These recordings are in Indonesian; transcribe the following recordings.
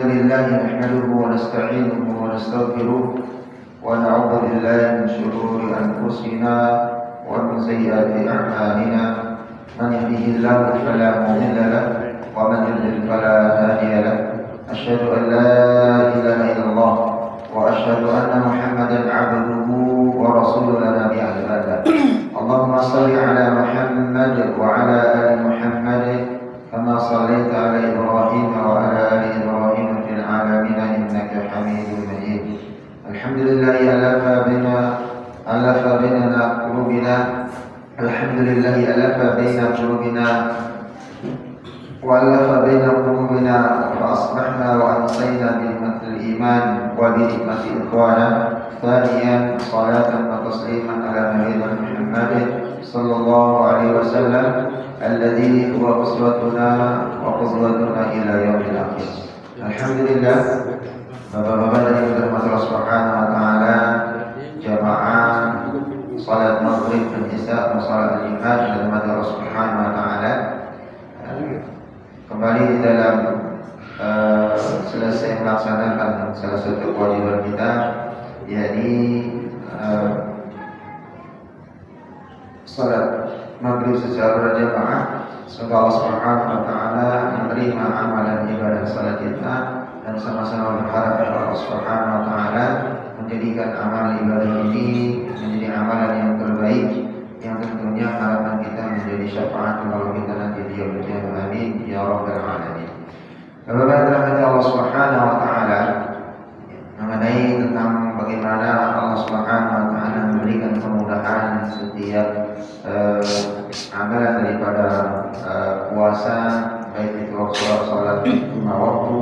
لله نحمده ونستعينه ونستغفره ونعوذ بالله من شرور أنفسنا ومن سيئات أعمالنا. من يهده الله فلا مضل له ومن يضلل فلا هادي له. أشهد أن لا إله إلا الله وأشهد أن محمدا عبده ورسوله لا نبي بعده. اللهم صل على محمد وعلى آل محمد كما صليت على إبراهيم وعلى آل إبراهيم في العالمين إنك حميد مجيد. الحمد لله ألف بين قلوبنا. الحمد لله ألف بين قلوبنا وألف بين قلوبنا فأصبحنا وأمسينا بنعمة الإيمان وبنعمة إخوانا. ثانيا صلاة وتسليما على نبينا محمد صلى الله عليه وسلم الذي هو أسوتنا وقدوتنا إلى يوم الآخر. Alhamdulillah, Bapak-bapak dari dirahmati Allah Subhanahu wa taala, jamaah salat maghrib dan isya dan salat Jumat dirahmati Allah Subhanahu wa taala. Kembali di dalam selesai melaksanakan salah satu kewajiban kita, yakni salat maghrib secara berjamaah. Semoga Allah Subhanahu wa taala menerima amalan ibadah salat kita dan sama-sama berharap Allah Subhanahu wa taala menjadikan amalan ibadah ini menjadi amalan yang terbaik, yang tentunya harapan kita menjadi syafaat kalau kita nanti di yaumul qiyamah. Amin ya rabbal alamin. Bapak-bapak dirahmati Allah Subhanahu wa taala, mengenai tentang bagaimana Allah Subhanahu wa taala memberikan kemudahan setiap amalan daripada puasa, baik itu salat lima waktu,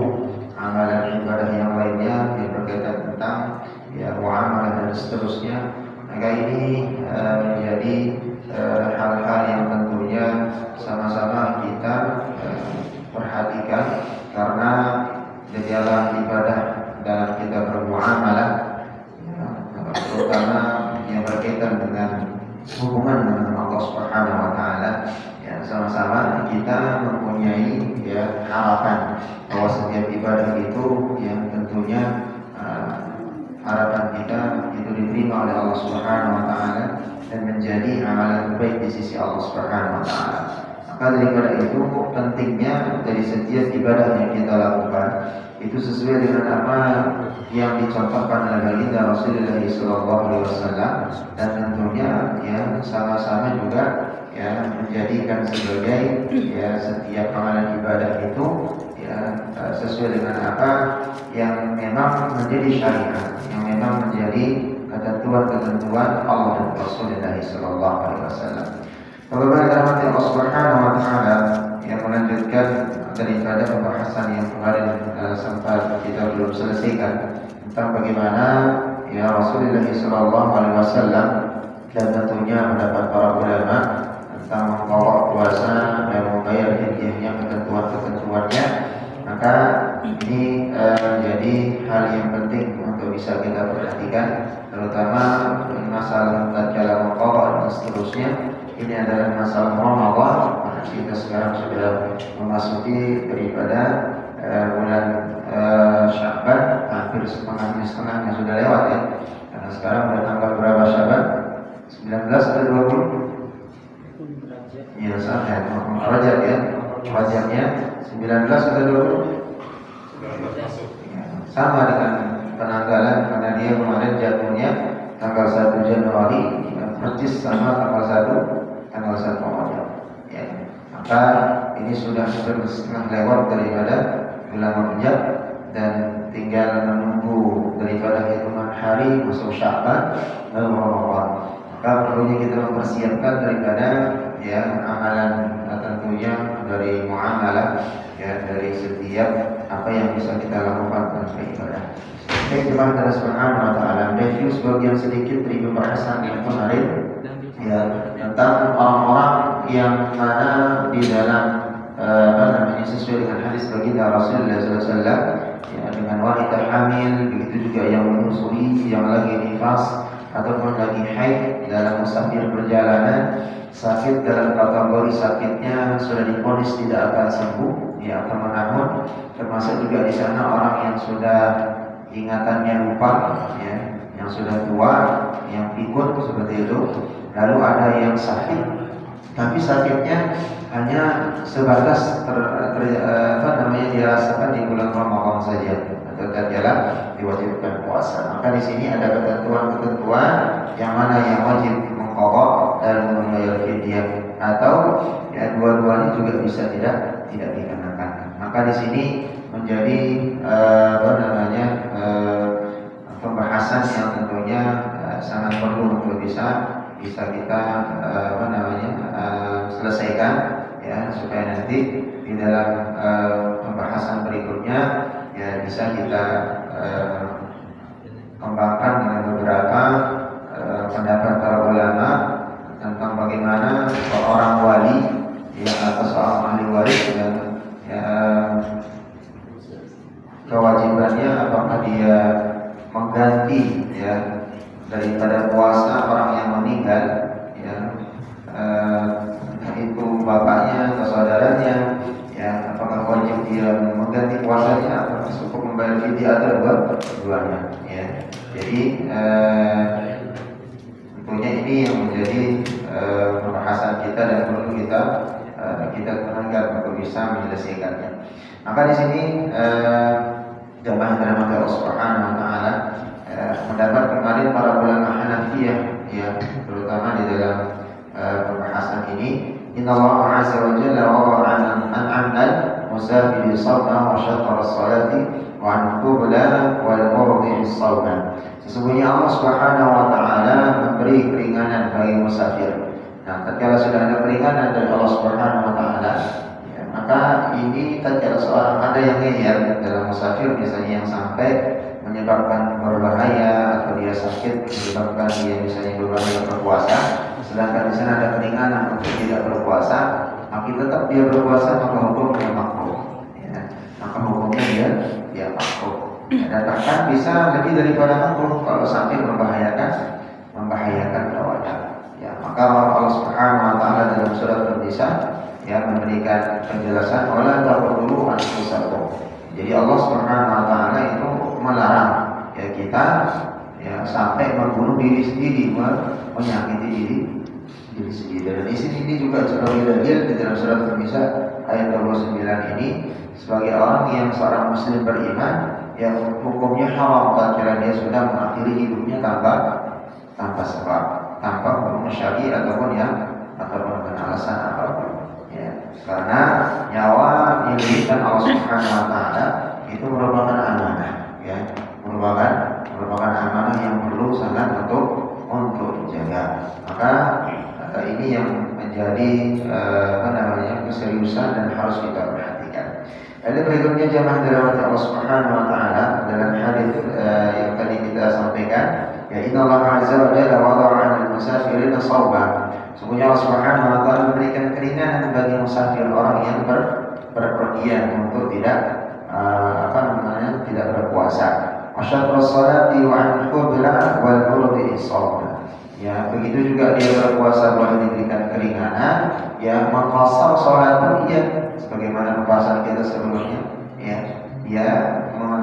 amalan ibadah yang lainnya yang berkaitan tentang muamalah dan seterusnya. Maka ini menjadi hal-hal yang tentunya sama-sama kita perhatikan, karena gejala ibadah dalam kita bermuamalah, terutama yang berkaitan dengan hubungan dengan Allah Subhanahu wa taala, sama-sama kita mempunyai harapan bahwa setiap ibadah itu yang tentunya harapan kita itu diterima oleh Allah Subhanahu wa taala dan menjadi amalan terbaik di sisi Allah Subhanahu wa taala. Maka daripada itu pentingnya dari setiap ibadah yang kita lakukan itu sesuai dengan apa yang dicontohkan oleh baginda Rasulullah SAW, dan tentunya sama-sama juga menjadikan sebagai setiap amalan ibadah itu sesuai dengan apa yang memang menjadi syariat, yang memang menjadi ketentuan-ketentuan Allah dan Rasulullah SAW. Bapak-bapak dirahmati Allah Subhanahu wa taala, yang melanjutkan daripada pembahasan yang kemarin sampai kita belum selesaikan tentang bagaimana Rasulullah SAW dan tentunya mendapat para ulama tentang membawa puasa dan membayar fidyahnya, ketentuan-ketentuannya. Maka ini menjadi hal yang penting untuk bisa kita perhatikan, terutama masalah tatkala maqawa dan seterusnya. Ini adalah masalah Ramadan. Kita sekarang sudah memasuki daripada bulan Sya'ban, hampir setengahnya sudah lewat ya. Karena sekarang sudah tanggal berapa Sya'ban? 19 atau 20? Iya, sampai Rajab ya. Rajabnya 19 atau 20? Sama dengan penanggalan, karena dia kemarin jatuhnya tanggal 1 Januari, persis sama tanggal 1 Rajab. Maka ini sudah setengah lewat daripada bulan Rajab dan tinggal menunggu daripada hitungan hari masuk Sya'ban dan Ramadan. Maka perlunya kita mempersiapkan daripada amalan tentunya dari muamalah, dari setiap apa yang bisa kita lakukan dalam ibadah. Baik, teman Allah Subhanahu wa taala, review sebagian sedikit dari pembahasan yang kemarin tentang orang-orang yang mana di dalam sesuai dengan hadis baginda Rasulullah SAW, dengan wanita hamil, begitu juga yang menyusui, yang lagi nifas, ataupun lagi haid dalam musafir perjalanan, sakit dalam kategori sakitnya sudah divonis tidak akan sembuh, ya akan menahun. Termasuk juga di sana orang yang sudah ingatannya lupa, ya, yang sudah tua, yang pikun seperti itu. Lalu ada yang sakit, tapi sakitnya hanya sebatas dirasakan di bulan Ramadan saja, atau tatkala diwajibkan puasa. Maka di sini ada ketentuan-ketentuan yang mana yang wajib mengqadha dan membayar fidyah, atau ya dua-duanya juga bisa tidak dikenakan. Maka di sini menjadi pembahasan yang tentunya sangat perlu untuk bisa kita selesaikan, ya, supaya nanti di dalam pembahasan berikutnya ya bisa kita kembangkan dengan beberapa pendapat para ulama tentang bagaimana seorang wali, ya, atau seorang ahli waris dan ya, kewajibannya apakah dia mengganti, ya, daripada puasa orang yang meninggal, ya, itu bapaknya atau saudaranya, ya, apakah wajib dia mengganti puasanya atau cukup membayar fidyah atau keduanya, ya. Jadi tentunya ini yang menjadi pembahasan kita dan perlu kita tekankan untuk bisa menyelesaikannya. Maka di sini jamaah yang dirahmati Allah Subhanahu wa taala, mendapat kemarin para ulama Hanafiyah, ya, terutama di dalam pembahasan ini, innallaha azza wa jalla wada'a an 'amdan musafiri sawma wa syatrra as-salati wa an qubla wal murdi as-sawma. Sesungguhnya Allah Subhanahu wa taala memberi keringanan bagi musafir. Nah, tatkala sudah ada keringanan dari Allah Subhanahu wa taala, ya, maka ini tatkala seorang ada yang ngeyel dalam musafir, misalnya yang sampai menyebabkan berbahaya atau dia sakit menyebabkan dia misalnya berbahaya berpuasa, sedangkan di sana ada keringanan untuk tidak berpuasa, maka tetap dia berpuasa, maka hukumnya makruh, ya. Maka hukumnya dia makruh. Dan bahkan bisa lebih daripada makruh kalau sampai membahayakan nyawanya. Ya, maka Allah Subhanahu wa taala dalam surat An-Nisa, ya, memberikan penjelasan wala taqtulu anfusakum. Jadi Allah Subhanahu wa taala itu melarang, ya, kita, ya, sampai membunuh diri sendiri, menyakiti diri sendiri. Dan di sini ini juga sebagai dalil di dalam surat An-Nisa ayat 29 ini, sebagai orang yang seorang muslim beriman, yang hukumnya haram apabila dia sudah mengakhiri hidupnya tanpa sebab, tanpa hukum syar'i ataupun dengan alasan apapun, ya. Karena nyawa yang diberikan Allah Subhanahu wa taala itu merupakan amanah, ya, merupakan amanah yang perlu sangat untuk dijaga. Maka ini yang menjadi keseriusan dan harus kita perhatikan. Lalu berikutnya jamaah dirahmati Allah Subhanahu wa taala, dalam hadis yang tadi kita sampaikan, ya, innallaha azza wa jalla wada'a 'alal musafirina shawban. Sesungguhnya Allah Subhanahu wa taala memberikan keringanan bagi musafir, orang yang berpergian untuk tidak berpuasa. Wasyatrra sholati wa an qubla wal murdi as-shawm. Ya, begitu juga dia berpuasa boleh diberikan keringanan, ya, mengqasar salat pun iya, sebagaimana pembahasan kita sebelumnya, ya, dia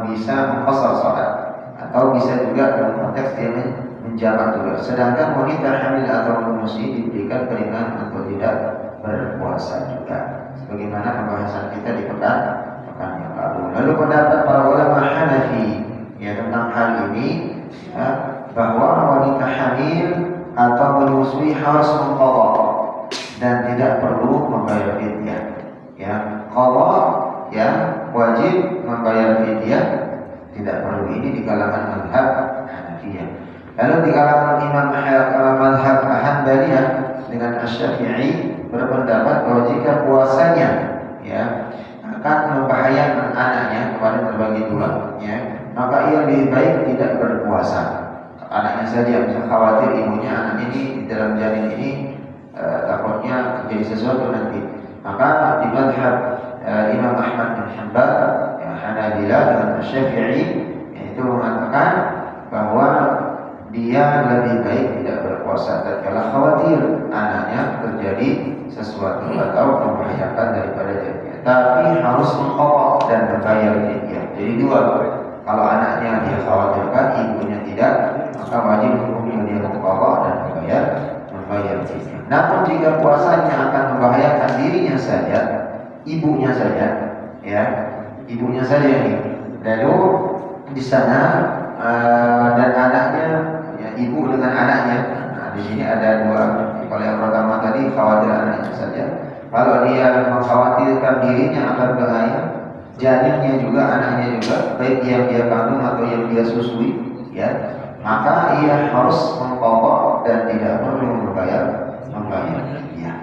bisa mengqasar salat atau bisa juga dalam konteks dia menjamak juga. Sedangkan wanita hamil atau menyusui diberikan keringanan untuk tidak berpuasa juga, sebagaimana pembahasan kita di pekan yang lalu. Lalu pendapat para ulama Hanafi, ya, tentang hal ini, ya, bahwa wanita hamil atau menyusui harus mengqadha dan tidak perlu membayar fidyah, ya. Qadha, ya, wajib membayar fidyah, tidak perlu. Ini di kalangan mazhab Hanafiyah. Lalu di kalangan imam mazhab Hanbaliyah dengan Asy-Syafi'i berpendapat bahwa jika puasanya, ya, akan membahayakan anaknya, kemarin terbagi dua, ya, maka ia lebih baik tidak berpuasa. Anaknya saja, misalnya khawatir ibunya anak ini di dalam janin ini takutnya terjadi sesuatu nanti, maka di mazhab Imam Ahmad bin Hanbal, ya, Hanabilah dengan Asy-Syafi'i, itu mengatakan bahwa dia lebih baik tidak berpuasa tatkala khawatir anaknya terjadi sesuatu atau membahayakan daripada dirinya. Tapi harus mengqadha dan membayar fidyah. Jadi dua. Kalau anaknya dia khawatirkan, ibunya tidak, maka wajib hukumnya dia mengqadha dan membayar fidyah. Namun jika puasanya akan membahayakan dirinya saja, ibunya saja, ya, ibunya saja ini. Lalu di sana dan anaknya, ya, ibu dengan anaknya. Nah, di sini ada dua. Kalau yang pertama tadi khawatir anaknya saja. Kalau dia mengkhawatirkan dirinya akan bahaya, janinnya juga, anaknya juga, baik yang dia kandung atau yang dia susui, ya, maka ia harus mengqadha dan tidak perlu membayar ya.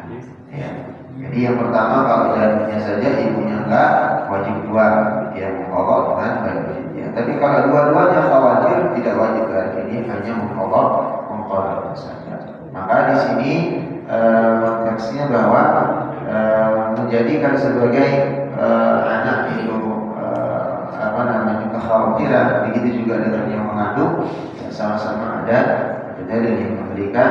Ya. Jadi yang pertama kalau janinnya saja, ibunya enggak, wajib dua, dia mengqadha dengan bayar ya. Tapi kalau dua-duanya khawatir, tidak wajib berarti ini hanya mengqadha saja. Maka di sini konteksnya bahwa menjadikan sebagai anak itu kekhawatiran, begitu juga dengan yang mengandung, ya, sama-sama ada dalil yang memberikan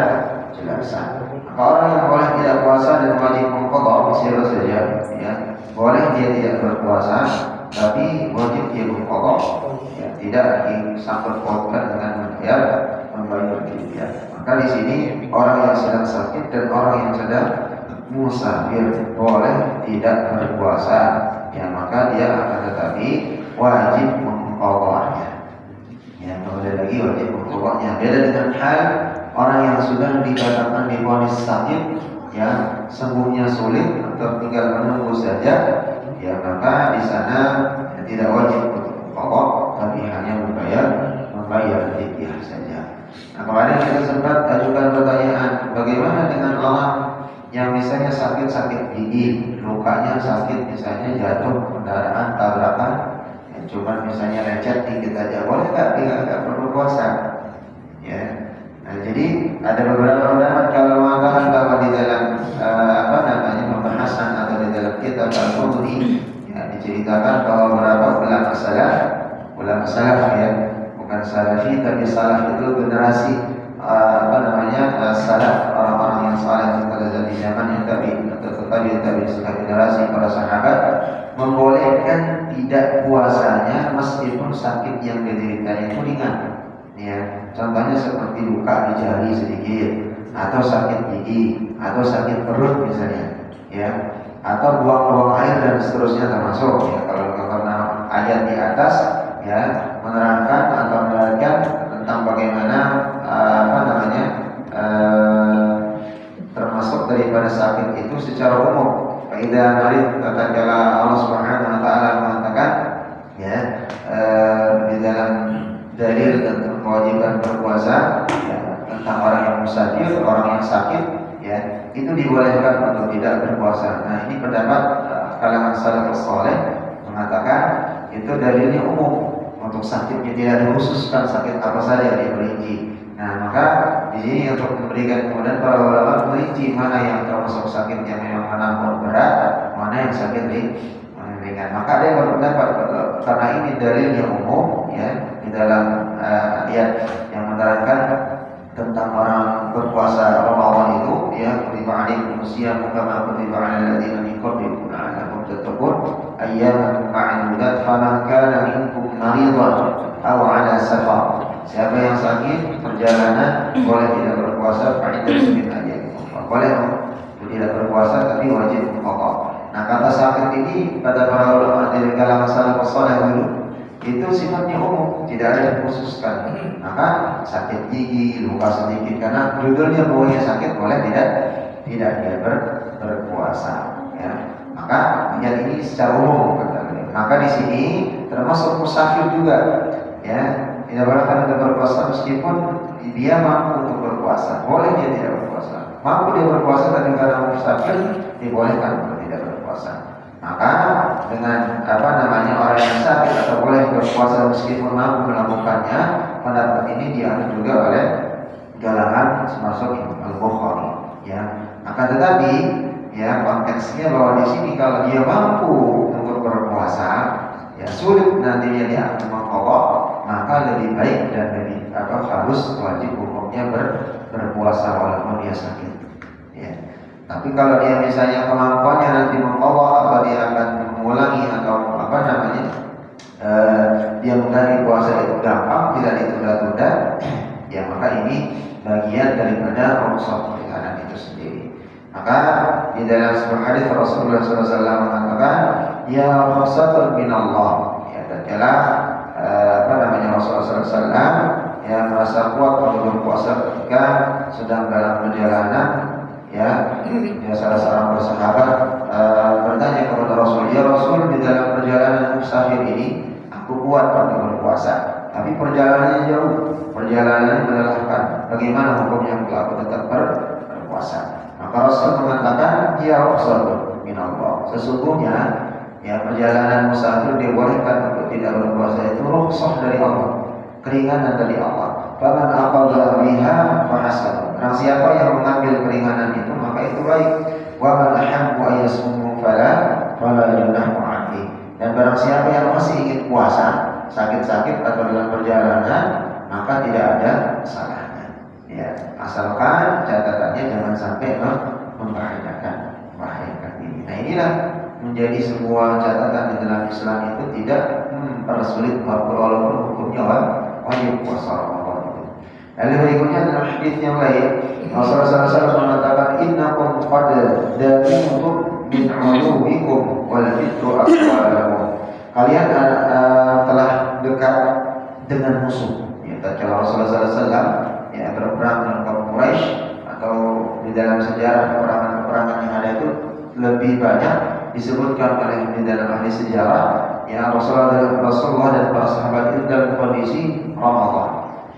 jelasan. Maka orang yang boleh tidak puasa dan wajib mengqadha siapa saja, ya, boleh dia tidak berpuasa tapi wajib dia mengqadha, ya, tidak disangkut pautkan dengan membayar fidyah. Maka di sini orang yang sedang sakit dan orang yang sedang musafir boleh tidak berpuasa, ya, maka dia akan tetapi wajib mengqadhanya. Ya, kembali lagi wajib mengqadhanya. Beda dengan hal orang yang sudah dikatakan divonis sakit, ya, sembuhnya sulit atau tinggal menunggu saja, ya, maka di sana ya, tidak wajib mengqadha tapi hanya membayar fidyah saja. Nah, kemarin kita sempat ajukan pertanyaan, bagaimana dengan orang yang misalnya sakit gigi, lukanya sakit, misalnya jatuh kendaraan, tabrakan, ya, cuma misalnya lecet dikit aja, boleh nggak perlu puasa? Ya. Nah, jadi ada beberapa pendapat kalau mengatakan bahwa di dalam pembahasan atau di dalam kitab Al-Qurtubi, ya, diceritakan bahwa beberapa ulama salaf, ya, bukan salafi tapi salaf itu generasi salaf, orang-orang yang saleh pada zaman yang tadi setelah generasi para sahabat membolehkan tidak puasanya meskipun sakit yang dideritanya itu ringan, ya, contohnya seperti luka di jari sedikit, atau sakit gigi, atau sakit perut misalnya, ya, atau buang-buang air dan seterusnya termasuk, ya, kalau karena ayat di atas, ya, menerangkan atau menerangkan tentang bagaimana termasuk daripada sakit itu secara umum. Kaidah marid tatkala Allah Subhanahu wa taala mengatakan, ya, di dalam dalil tentang kewajiban berpuasa, ya, tentang orang yang musafir, orang yang sakit, ya, itu dibolehkan untuk tidak berpuasa. Nah, ini pendapat kalangan salafus saleh mengatakan itu dalilnya umum. Untuk sakitnya tidak dikhususkan sakit apa saja diperinci. Nah, maka di sini untuk memberikan kemudian para ulama merinci mana yang termasuk sakit yang memang menampar berat, mana yang sakit ringan. Maka ada yang berpendapat karena ini dalil yang umum, ya, di dalam ayat yang menerangkan tentang orang berpuasa Ramadan itu, ya, kutiba alaikum siyam kama kutiba alal ladzina min qablikum la'allakum tattaqun ayyaman ma'dudat faman kana minkum maridan aw 'ala safar. Siapa yang sakit perjalanan boleh tidak berpuasa, boleh tidak berpuasa tapi wajib mengqadha. Nah, kata sakit ini pada para ulama dari kalangan salafus saleh dulu itu sifatnya umum, tidak ada yang dikhususkan. Maka sakit gigi, luka sedikit, karena judulnya baunya sakit, boleh tidak dia berpuasa, ya. Maka ayat ini secara umum, maka di sini termasuk musafir juga, ya, tidak boleh untuk berpuasa meskipun dia mampu untuk berpuasa, boleh dia tidak berpuasa. Mampu dia berpuasa tapi karena musafir dibolehkan untuk tidak berpuasa. Maka dengan orang yang sakit atau boleh berpuasa meskipun mampu melakukannya, pendapat ini diambil juga oleh kalangan termasuk Imam Al-Bukhari, ya. Akan tetapi, ya, konteksnya bahwa di sini kalau dia mampu untuk berpuasa, ya, sulit nantinya dia akan mengqadha, maka lebih baik dan lebih harus wajib hukumnya berpuasa walaupun dia sakit. Ya. Tapi kalau dia misalnya kemampuannya nanti mengqadha atau dia akan mengulangi atau dia mengganti puasa itu gampang, tidak ditunda-tunda, ya maka ini bagian daripada rukhsah peringanan itu sendiri. Maka di dalam sebuah hadis Rasulullah SAW mengatakan, ya rukhsatun minallah. Ya, tatkala Rasulullah SAW yang merasa kuat untuk berpuasa ketika sedang dalam perjalanan, ya salah seorang bersahabat bertanya kepada Rasul, ya Rasul, di dalam perjalanan musafir ini aku kuat untuk berpuasa, tapi perjalanannya jauh, perjalanannya melelahkan, bagaimana hukumnya kalau aku tetap berpuasa? Maka Rasul mengatakan, ya rukhsatun minallah, sesungguhnya ya perjalanan musafir dibolehkan untuk tidak berpuasa itu rukhsah dari Allah, keringanan dari Allah. Faman aqalla biha fahasan. Nah, siapa yang mengambil keringanan itu maka itu baik. Wa man ahabbu ayasum fala junahu alaihi. Dan barang siapa yang masih ingin puasa, sakit-sakit atau dalam perjalanan, maka tidak ada salahnya. Ya, asalkan catatannya jangan sampai membahayakan ini. Nah, inilah menjadi sebuah catatan di dalam Islam itu tidak mempersulit walaupun hukumnya wajib puasa Ramadan. Lalu berikutnya dalam hadis yang lain, Rasulullah SAW mengatakan, innakum qad danutum min uluwikum wal fitru aqwalakum. Kalian telah dekat dengan musuh. Ya, tatkala Rasulullah SAW ya berperang dengan kaum Quraisy, atau di dalam sejarah peperangan yang ada itu lebih banyak disebutkan oleh di dalam hadis sejarah, ya Rasulullah dan para sahabat itu dalam kondisi Ramadan,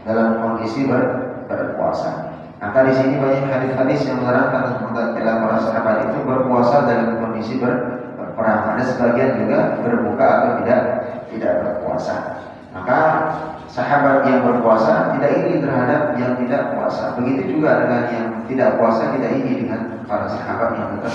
dalam kondisi berpuasa. Maka di sini banyak hadis-hadis yang menerangkan tentang para sahabat itu berpuasa dalam kondisi berperang. Ada sebagian juga berbuka atau tidak berpuasa. Maka sahabat yang berpuasa tidak iri terhadap yang tidak puasa. Begitu juga dengan yang tidak puasa tidak iri dengan para sahabat yang tetap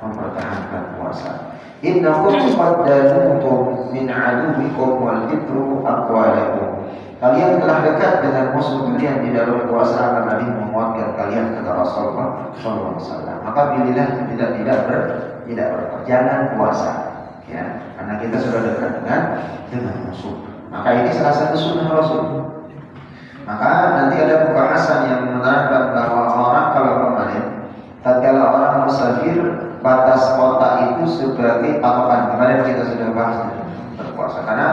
mempertahankan puasa. Innakum qad danutum min aduwikum wal fitru aqwalakum. Kalian telah dekat dengan musuh kalian di dalam puasa, akan Nabi menguatkan kalian, kata Rasulullah SAW. Maka pilihlah tidak jangan puasa, ya, karena kita sudah dekat dengan musuh. Maka ini salah satu sunnah Rasul. Maka nanti ada pembahasan yang menerangkan bahwa orang kalau kemarin, tatkala orang musafir, batas kota itu sebagai patokan. Kemarin kita sudah bahas berpuasa, karena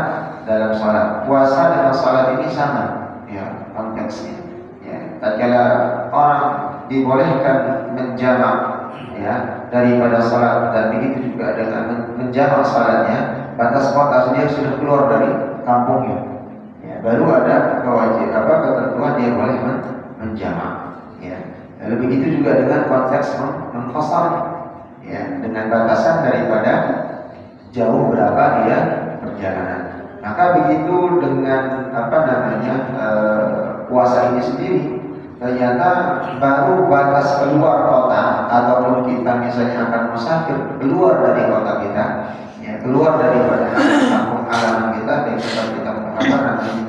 dalam sholat, puasa dengan sholat ini sama, ya, konteksnya. Ya, tatkala orang dibolehkan menjamak, ya, daripada sholat, dan begitu juga dengan menjamak sholatnya, batas kota dia sudah keluar dari kampungnya, ya, baru ada ketentuan dia boleh menjamak, ya. Lalu begitu juga dengan konteks mengqasar, ya, dengan batasan daripada jauh berapa dia perjalanan. Maka begitu dengan puasa ini sendiri, ternyata baru batas keluar kota, ataupun kita misalnya akan musafir keluar dari kota kita, ya, keluar daripada kampung halaman kita, dari tempat kita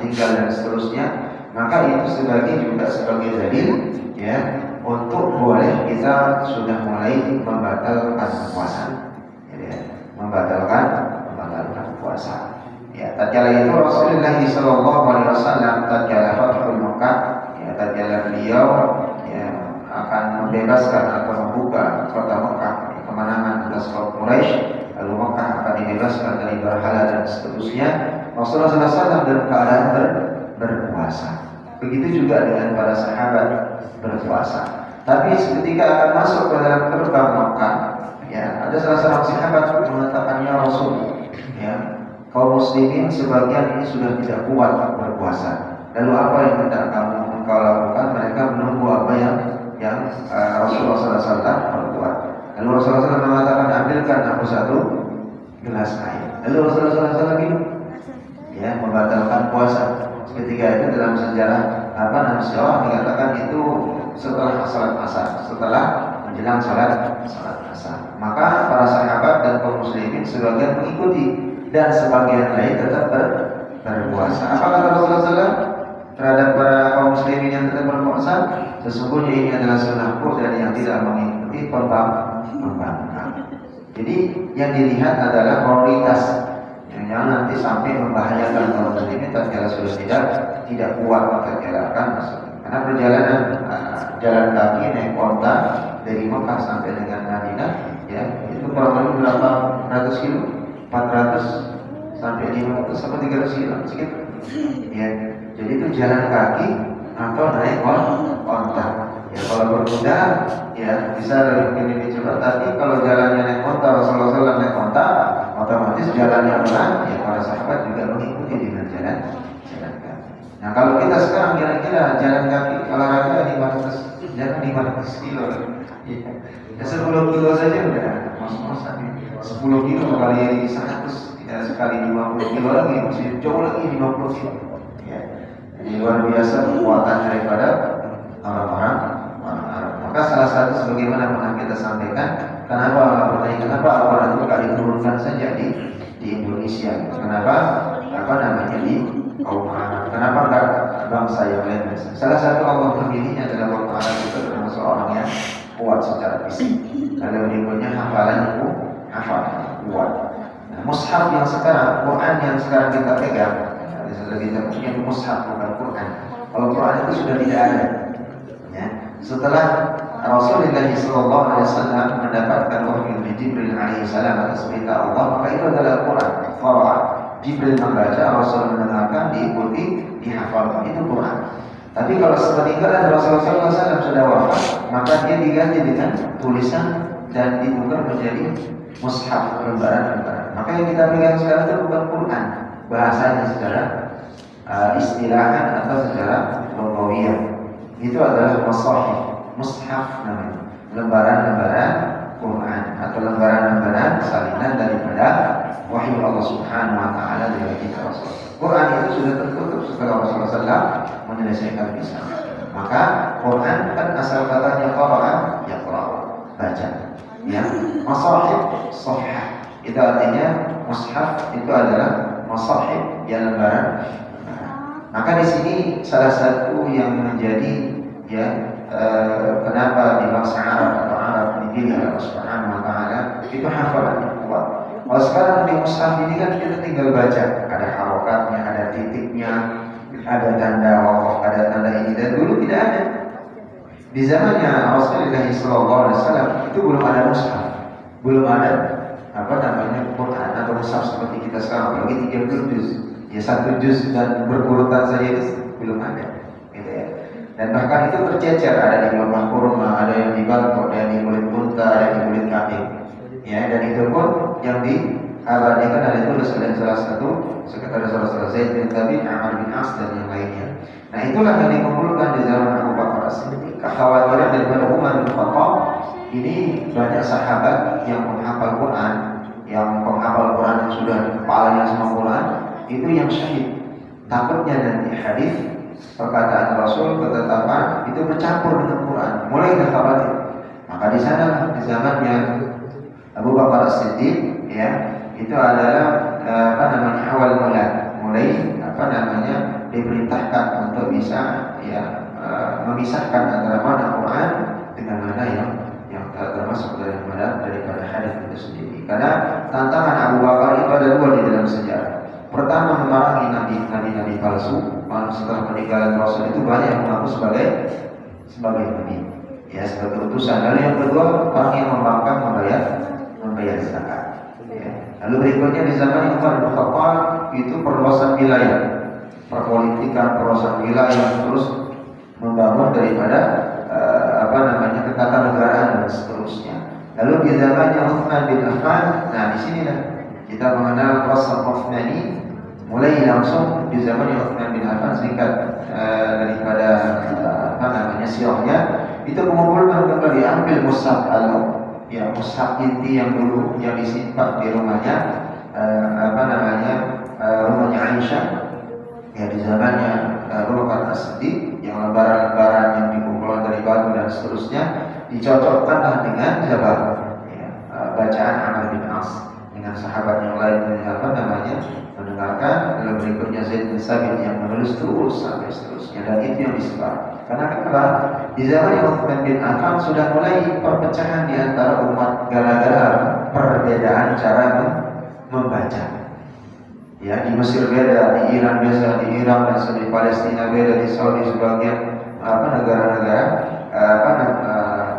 tinggal dan seterusnya, maka itu sebagai dalil, ya, untuk boleh kita sudah mulai membatalkan puasa, ya, membatalkan puasa. Ya, tatkala itu Rasulullah SAW tatkala Fathul Makkah, ya, tatkala beliau, ya, akan membebaskan atau membuka kota Makkah, ya, kemenangan atas kaum Quraisy, lalu Makkah akan dibebaskan dari berhala dan seterusnya. Rasulullah SAW dalam keadaan berpuasa. Begitu juga dengan para sahabat berpuasa. Tapi ketika akan masuk ke dalam gerbang Makkah, ya, ada salah seorang sahabat mengatakan, ya Rasul, ya, kaum muslimin sebagian ini sudah tidak kuat berpuasa. Lalu apa yang hendak engkau lakukan? Mereka menunggu apa yang Rasulullah SAW berbuat. Lalu Rasulullah SAW mengatakan, ambilkan aku satu gelas air. Lalu Rasulullah SAW minum, ya, membatalkan puasa. Ketika itu dalam sejarah Nabi dikatakan itu setelah salat asar, setelah menjelang salat asar. Maka para sahabat dan kaum muslimin sebagian mengikuti, dan sebagian lain tetap berpuasa. Apa kata Rasulullah SAW terhadap para kaum muslimin yang tetap berpuasa? Sesungguhnya ini adalah sunnahku dan yang tidak mengikuti pembangkang. Jadi yang dilihat adalah prioritas yang nanti sampai membahayakan kaum muslimin tatkala sudah tidak kuat tatkala akan masuk. Karena perjalanan jalan kaki naik onta dari Mekah sampai dengan Madinah, ya itu kurang lebih berapa ratus kilo? 400 sampai 500 sampai 300 kilo segitu. Ya, jadi itu jalan kaki atau naik onta. Ya kalau berkuda, ya bisa lebih cepat. Tapi kalau jalannya naik onta, Rasulullah SAW naik onta, otomatis jalannya pelan. Ya para sahabat juga mengikuti dengan jalan kaki. Nah kalau kita sekarang kira-kira jalan kaki olahraga 500, jangan 500 kilo. Ya 10 kilo saja udah mos-mosan. 10 kilo kali 100, ya sekali 50 kilo lagi masih jauh lagi 50 kilo. Ya, jadi luar biasa kekuatan daripada orang-orang Arab. Maka salah satu sebagaimana pernah kita sampaikan, kenapa Al-Quran itu gak diturunkan saja di Indonesia? Kenapa di kaum Arab? Kenapa enggak bangsa yang lain? Salah satu Allah memilihnya adalah kaum Arab itu termasuk orang yang kuat secara fisik. Lalu berikutnya hafalan kuat. Nah, mushaf yang sekarang, Quran yang sekarang kita pegang, kita punya mushaf bukan Quran. Kalau Quran itu sudah tidak ada. Ya. Setelah Rasulullah SAW mendapatkan wahyu dari Jibril alaihissalam atas perintah Allah, maka itu adalah Quran. Qara. Jibril membaca, Rasul mendengarkan, diikuti, dihafalkan, itu Quran. Tapi kalau sepeninggalan Rasulullah SAW sudah wafat, maka dia diganti dengan tulisan dan ditukar menjadi mushaf, lembaran-lembaran. Maka yang kita pegang sekarang itu bukan Quran, bahasanya secara istilahan atau secara lughawiyah. Itu adalah mushaf namanya, lembaran-lembaran Quran atau lembaran-lembaran salinan daripada wahyu Allah Subhanahu wa taala dari kita Rasul. Quran itu sudah tertutup setelah Rasulullah SAW menyelesaikan misal. Maka Quran kan asal katanya qara'a, yaqra'u, baca. Ya, masahif, safhah. Itu artinya mushaf itu adalah masahif, ya lembaran. Maka di sini salah satu yang menjadi kenapa di bangsa Arab atau Arab dipilih oleh Allah Subhanahu wa taala itu hafalan kuat. Kalau sekarang di mushaf ini kan kita tinggal baca, ada harokatnya, ada titiknya, ada tanda waqaf, ada tanda ini, dan dulu tidak ada. Di zamannya Rasulullah SAW itu belum ada mushaf, belum ada Quran atau mushaf seperti kita sekarang, apalagi 30 juz, ya 1 juz dan berurutan saja itu belum ada, gitu ya. Dan bahkan itu tercecer, ada di lembah kurma, ada yang di Bangkok, ada yang di kulit unta, ada yang di kulit kambing. Ya, dan itu pun yang diabadikan ada tulis oleh salah satu sekretaris Rasulullah Zaid bin Thabit, Amr bin As dan yang lainnya. Nah itulah yang dikumpulkan di zaman Abu Bakar As-Siddiq. Kekhawatiran daripada Umar bin Khattab, ini banyak sahabat yang menghafal Quran, yang penghafal Quran yang sudah di kepalanya semua Quran, itu yang syahid. Takutnya nanti hadis perkataan Rasul, ketetapan itu bercampur dengan Quran, mulai dah khawatir. Maka di sana di zamannya Abu Bakar As-Siddiq, ya, itu adalah awal mulai diperintahkan untuk bisa memisahkan antara mana Quran dengan mana yang termasuk daripada hadis itu sendiri. Karena tantangan Abu Bakar itu ada dua di dalam sejarah. Pertama, memerangi nabi-nabi palsu. Setelah peninggalan Rasul itu banyak yang mengaku sebagai nabi, ya, sebagai utusan. Lalu yang kedua, orang yang membangkang membayar zakat. Ya. Lalu berikutnya di zaman Umar bin Khattab itu perluasan wilayah, perpolitikan wilayah, terus membangun daripada ketatanegaraan dan seterusnya. Lalu di zamannya Utsman bin Affan, nah di sini kita mengenal proses Utsmani mulai langsung di zamannya Utsman bin Affan, singkat daripada sirahnya itu mengumpulkan kembali, ambil mushaf mushaf inti yang dulu yang disimpan di rumahnya rumahnya Aisyah, ya di zamannya Abu Bakar As-Siddiq, yang lembaran-lembaran yang dikumpulkan dari batu dan seterusnya dicocokkanlah dengan bacaan Amr bin As. dengan sahabat yang lain mendengarkan. Lalu berikutnya Zaid bin Sabit yang menulis terus sampai seterusnya, dan itu yang disebar. Karena kenapa? Di zaman Utsman bin Affan sudah mulai perpecahan di antara umat gara-gara perbedaan cara membaca. Ya, di Mesir beda, di Iran beda, di Irak dan di Palestina beda, di Saudi sebagian negara-negara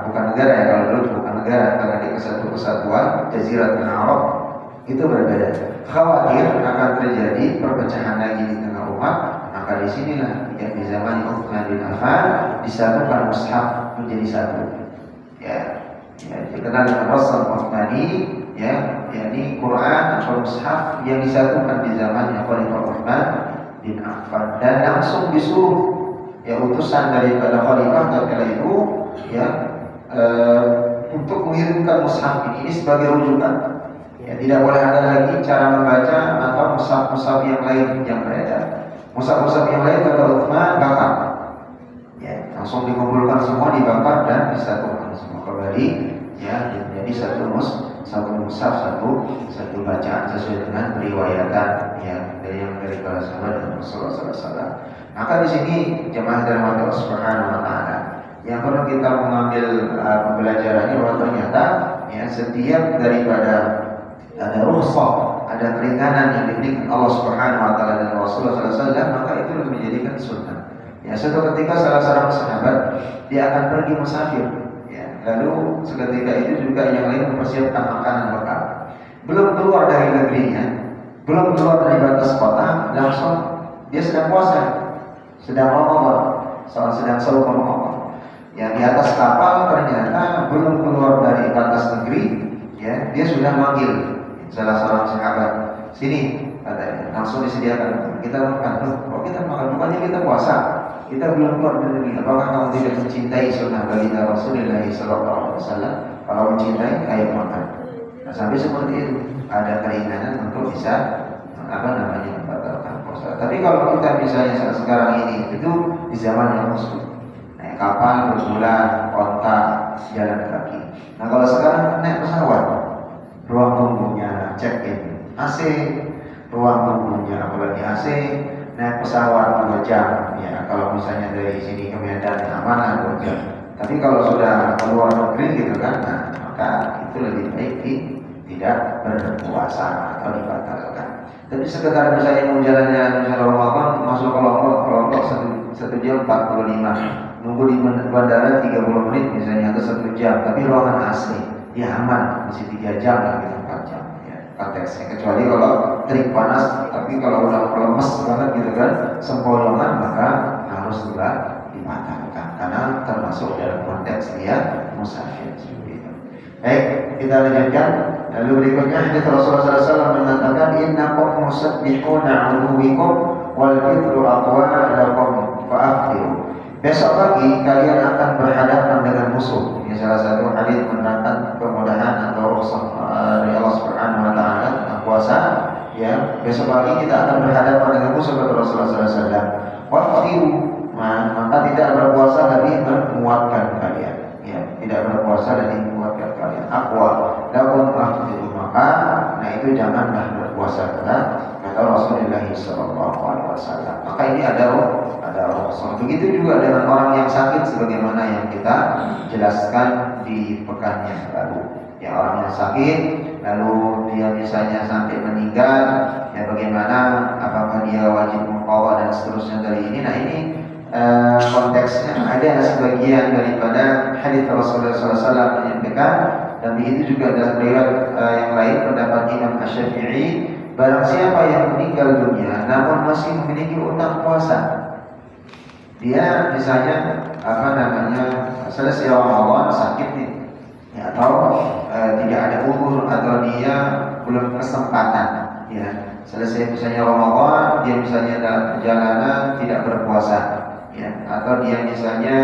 bukan negara ya, kalau dulu bukan negara karena di kesatuan Jaziratul Arab itu berbeda. Khawatir akan terjadi perpecahan lagi di tengah umat, maka disinilah yang di zaman Utsman bin Affan disatukan mushaf menjadi satu. Ya, dikenal dengan Rasul Utsmani, ya, yakni Quran atau mushaf yang disatukan di zamannya Khalifah Utsman bin Affan, dan langsung disuruh utusan daripada Khalifah ketika itu untuk mengirimkan mushaf ini sebagai rujukan. Ya, tidak boleh ada lagi cara membaca atau mushaf-mushaf yang lain yang beredar. Mushaf-mushaf yang lain kata Utsman bakar. Ya, langsung dikumpulkan semua, dibakar dan disatukan semua kembali. Ya, jadi satu mushaf, satu bacaan sesuai dengan riwayatan dari para sahabat dan Rasulullah SAW. Maka di sini jemaah dirahmati Allah Subhanahu wa taala, yang perlu kita mengambil pembelajarannya bahwa ternyata setiap daripada ada rukhsah, ada keringanan yang diberikan Allah Subhanahu wa taala dan Rasulullah SAW, maka itu menjadikan sunnah. Ya, suatu ketika salah seorang sahabat dia akan pergi musafir. Lalu seketika itu juga yang lain mempersiapkan makanan bekal. Belum keluar dari negerinya, belum keluar dari batas kota, langsung dia sedang puasa, sedang Ramadan, sedang saum Ramadan. Ya, di atas kapal ternyata belum keluar dari batas negeri, dia sudah manggil salah seorang sahabat, sini, katanya, langsung disediakan. Kita makan, kita makan, bukannya kita puasa. Kita belum keluar dari negeri. Apakah kamu tidak mencintai sunnah baginda Rasulullah SAW? Kalau mencintai, ayo makan. Nah, sampai seperti itu ada keinginan untuk bisa membatalkan puasa. Tapi kalau kita misalnya sekarang ini itu di zaman yang musuh, naik kapal, berbulan, onta, jalan kaki. Nah, kalau sekarang naik pesawat, ruang tunggunya check-in AC, ruang tunggunya apalagi AC. Naik pesawat 2 jam, ya kalau misalnya dari sini ke Medan aman 2 jam. Tapi kalau sudah keluar negeri gitu kan, maka itu lebih baik tidak berpuasa atau dibatalkan. Tapi sekedar misalnya mau jalan-jalan misalnya Ramadan masuk kelompok 1 jam 45, nunggu di bandara 30 menit misalnya atau 1 jam, tapi ruangan AC, ya aman, masih 3 jam lah gitu, 4 jam. Konteksnya, kecuali kalau terik panas, tapi kalau udah lemes banget gitu kan, sempoyongan, maka harus juga dibatalkan karena termasuk dalam konteks dia musafir seperti itu. Baik, kita lanjutkan. Lalu berikutnya hadis Rasulullah SAW mengatakan, innakum musabbihuna aduwikum wal fitru aqwana lakum fa'aftiru. Besok pagi kalian akan berhadapan dengan musuh. Ini salah satu hadis menerangkan kemudahan atau rukhsah dari Allah Subhanahu wa taala tentang puasa. Ya, besok pagi kita akan berhadapan dengan musuh, kata Rasulullah SAW. Waqtiru, maka tidak berpuasa lebih menguatkan kalian. Ya, tidak berpuasa lebih menguatkan kalian. Aqwa lakum aftiru, maka itu janganlah berpuasa, kata Rasulullah SAW. Maka ini ada rukhsah. Begitu juga dengan orang yang sakit, sebagaimana yang kita jelaskan di pekan yang lalu. Ya, orang yang sakit lalu dia misalnya sampai meninggal, ya bagaimana, apakah dia wajib mengqadha dan seterusnya dari ini. Nah, ini konteksnya ada sebagian daripada hadis Rasulullah SAW menyampaikan, dan begitu juga dalam riwayat yang lain pendapat Imam Asy-Syafi'i, barang siapa yang meninggal dunia namun masih memiliki utang puasa, dia misalnya selesai Ramadan sakit nih, ya, atau tidak ada umur, atau dia belum kesempatan, ya, selesai misalnya Ramadan, dia misalnya dalam perjalanan tidak berpuasa, ya, atau dia misalnya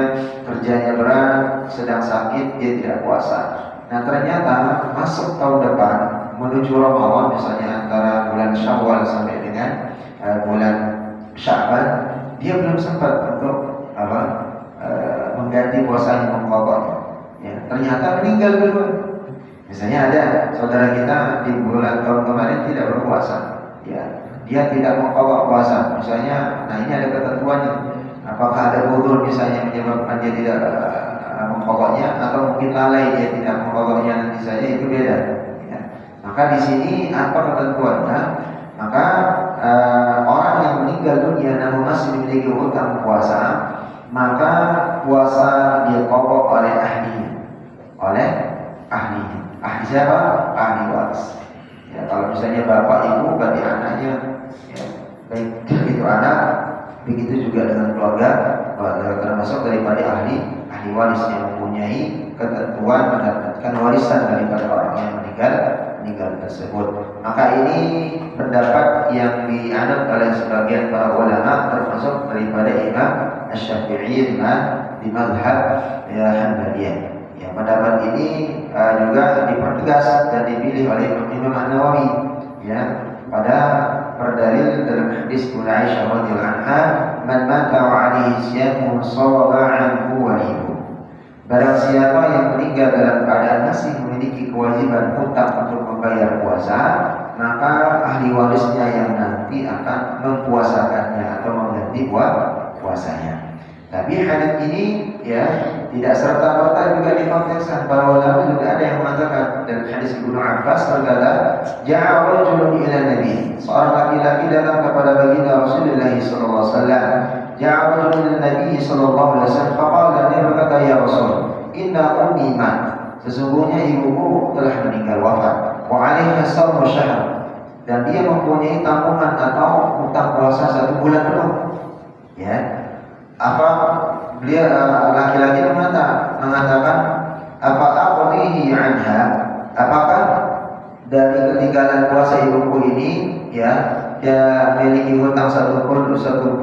kerjanya berat, sedang sakit, dia tidak puasa. Nah, ternyata masuk tahun depan menuju Ramadan, misalnya antara bulan Syawal sampai dengan bulan Sya'ban, dia belum sempat untuk mengganti puasanya, mengqadha. Ya, ternyata meninggal dulu. Misalnya ada saudara kita di bulan tahun kemarin tidak berpuasa, ya, dia tidak mengqadha puasa, misalnya, nah ini ada ketentuannya. Apakah ada udzur misalnya menyebabkan dia tidak mengqadhanya, atau mungkin lalai dia tidak mengqadhanya nanti saja, itu beda. Ya. Maka di sini apa ketentuannya? Maka orang yang meninggal dunia namun masih memiliki hutang puasa, maka puasa dia qadha oleh ahlinya. Oleh ahlinya. Ahli siapa? Ahli waris. Ya, kalau misalnya bapak ibu berarti anaknya, ya, baik itu anak, begitu juga dengan keluarga, termasuk daripada ahli waris yang mempunyai ketentuan mendapatkan warisan daripada orang yang meninggal tersebut. Maka ini pendapat yang dianut oleh sebagian para ulama, termasuk daripada Imam Asy-Syafi'i di mazhab ya Hanbaliyah. Ya, pendapat ini juga dipertegas dan dipilih oleh Imam An-Nawawi, ya, pada berdalil dalam hadis Aisyah radhiyallahu anha, "Man mata wa 'alaihi siyamun shawaba 'anhu waliyu." Barang siapa yang meninggal dalam keadaan masih memiliki kewajiban hutang untuk membayar puasa, maka ahli warisnya yang nanti akan mempuasakannya atau mengganti puasanya. Tapi hadis ini ya tidak serta-merta juga dikontekskan. Para ulama juga ada yang mengatakan dari hadis Ibnu Abbas berkata, "Ja'a rajulun ila Nabi." Seorang laki-laki datang kepada baginda Rasulullah sallallahu alaihi wasallam. Ja'a rajulun ila Nabi sallallahu alaihi wasallam, faqala, dia berkata, "Ya Rasul, inna ummi mat." Sesungguhnya ibuku telah meninggal wafat. Wa 'alaiha shawmu syahr. Dan dia mempunyai tanggungan atau hutang puasa 1 bulan penuh. Ya. Apa beliau laki-laki mengatakan apa aqdihi anha, apakah dari ketinggalan puasa ibuku ini ya dia memiliki hutang 1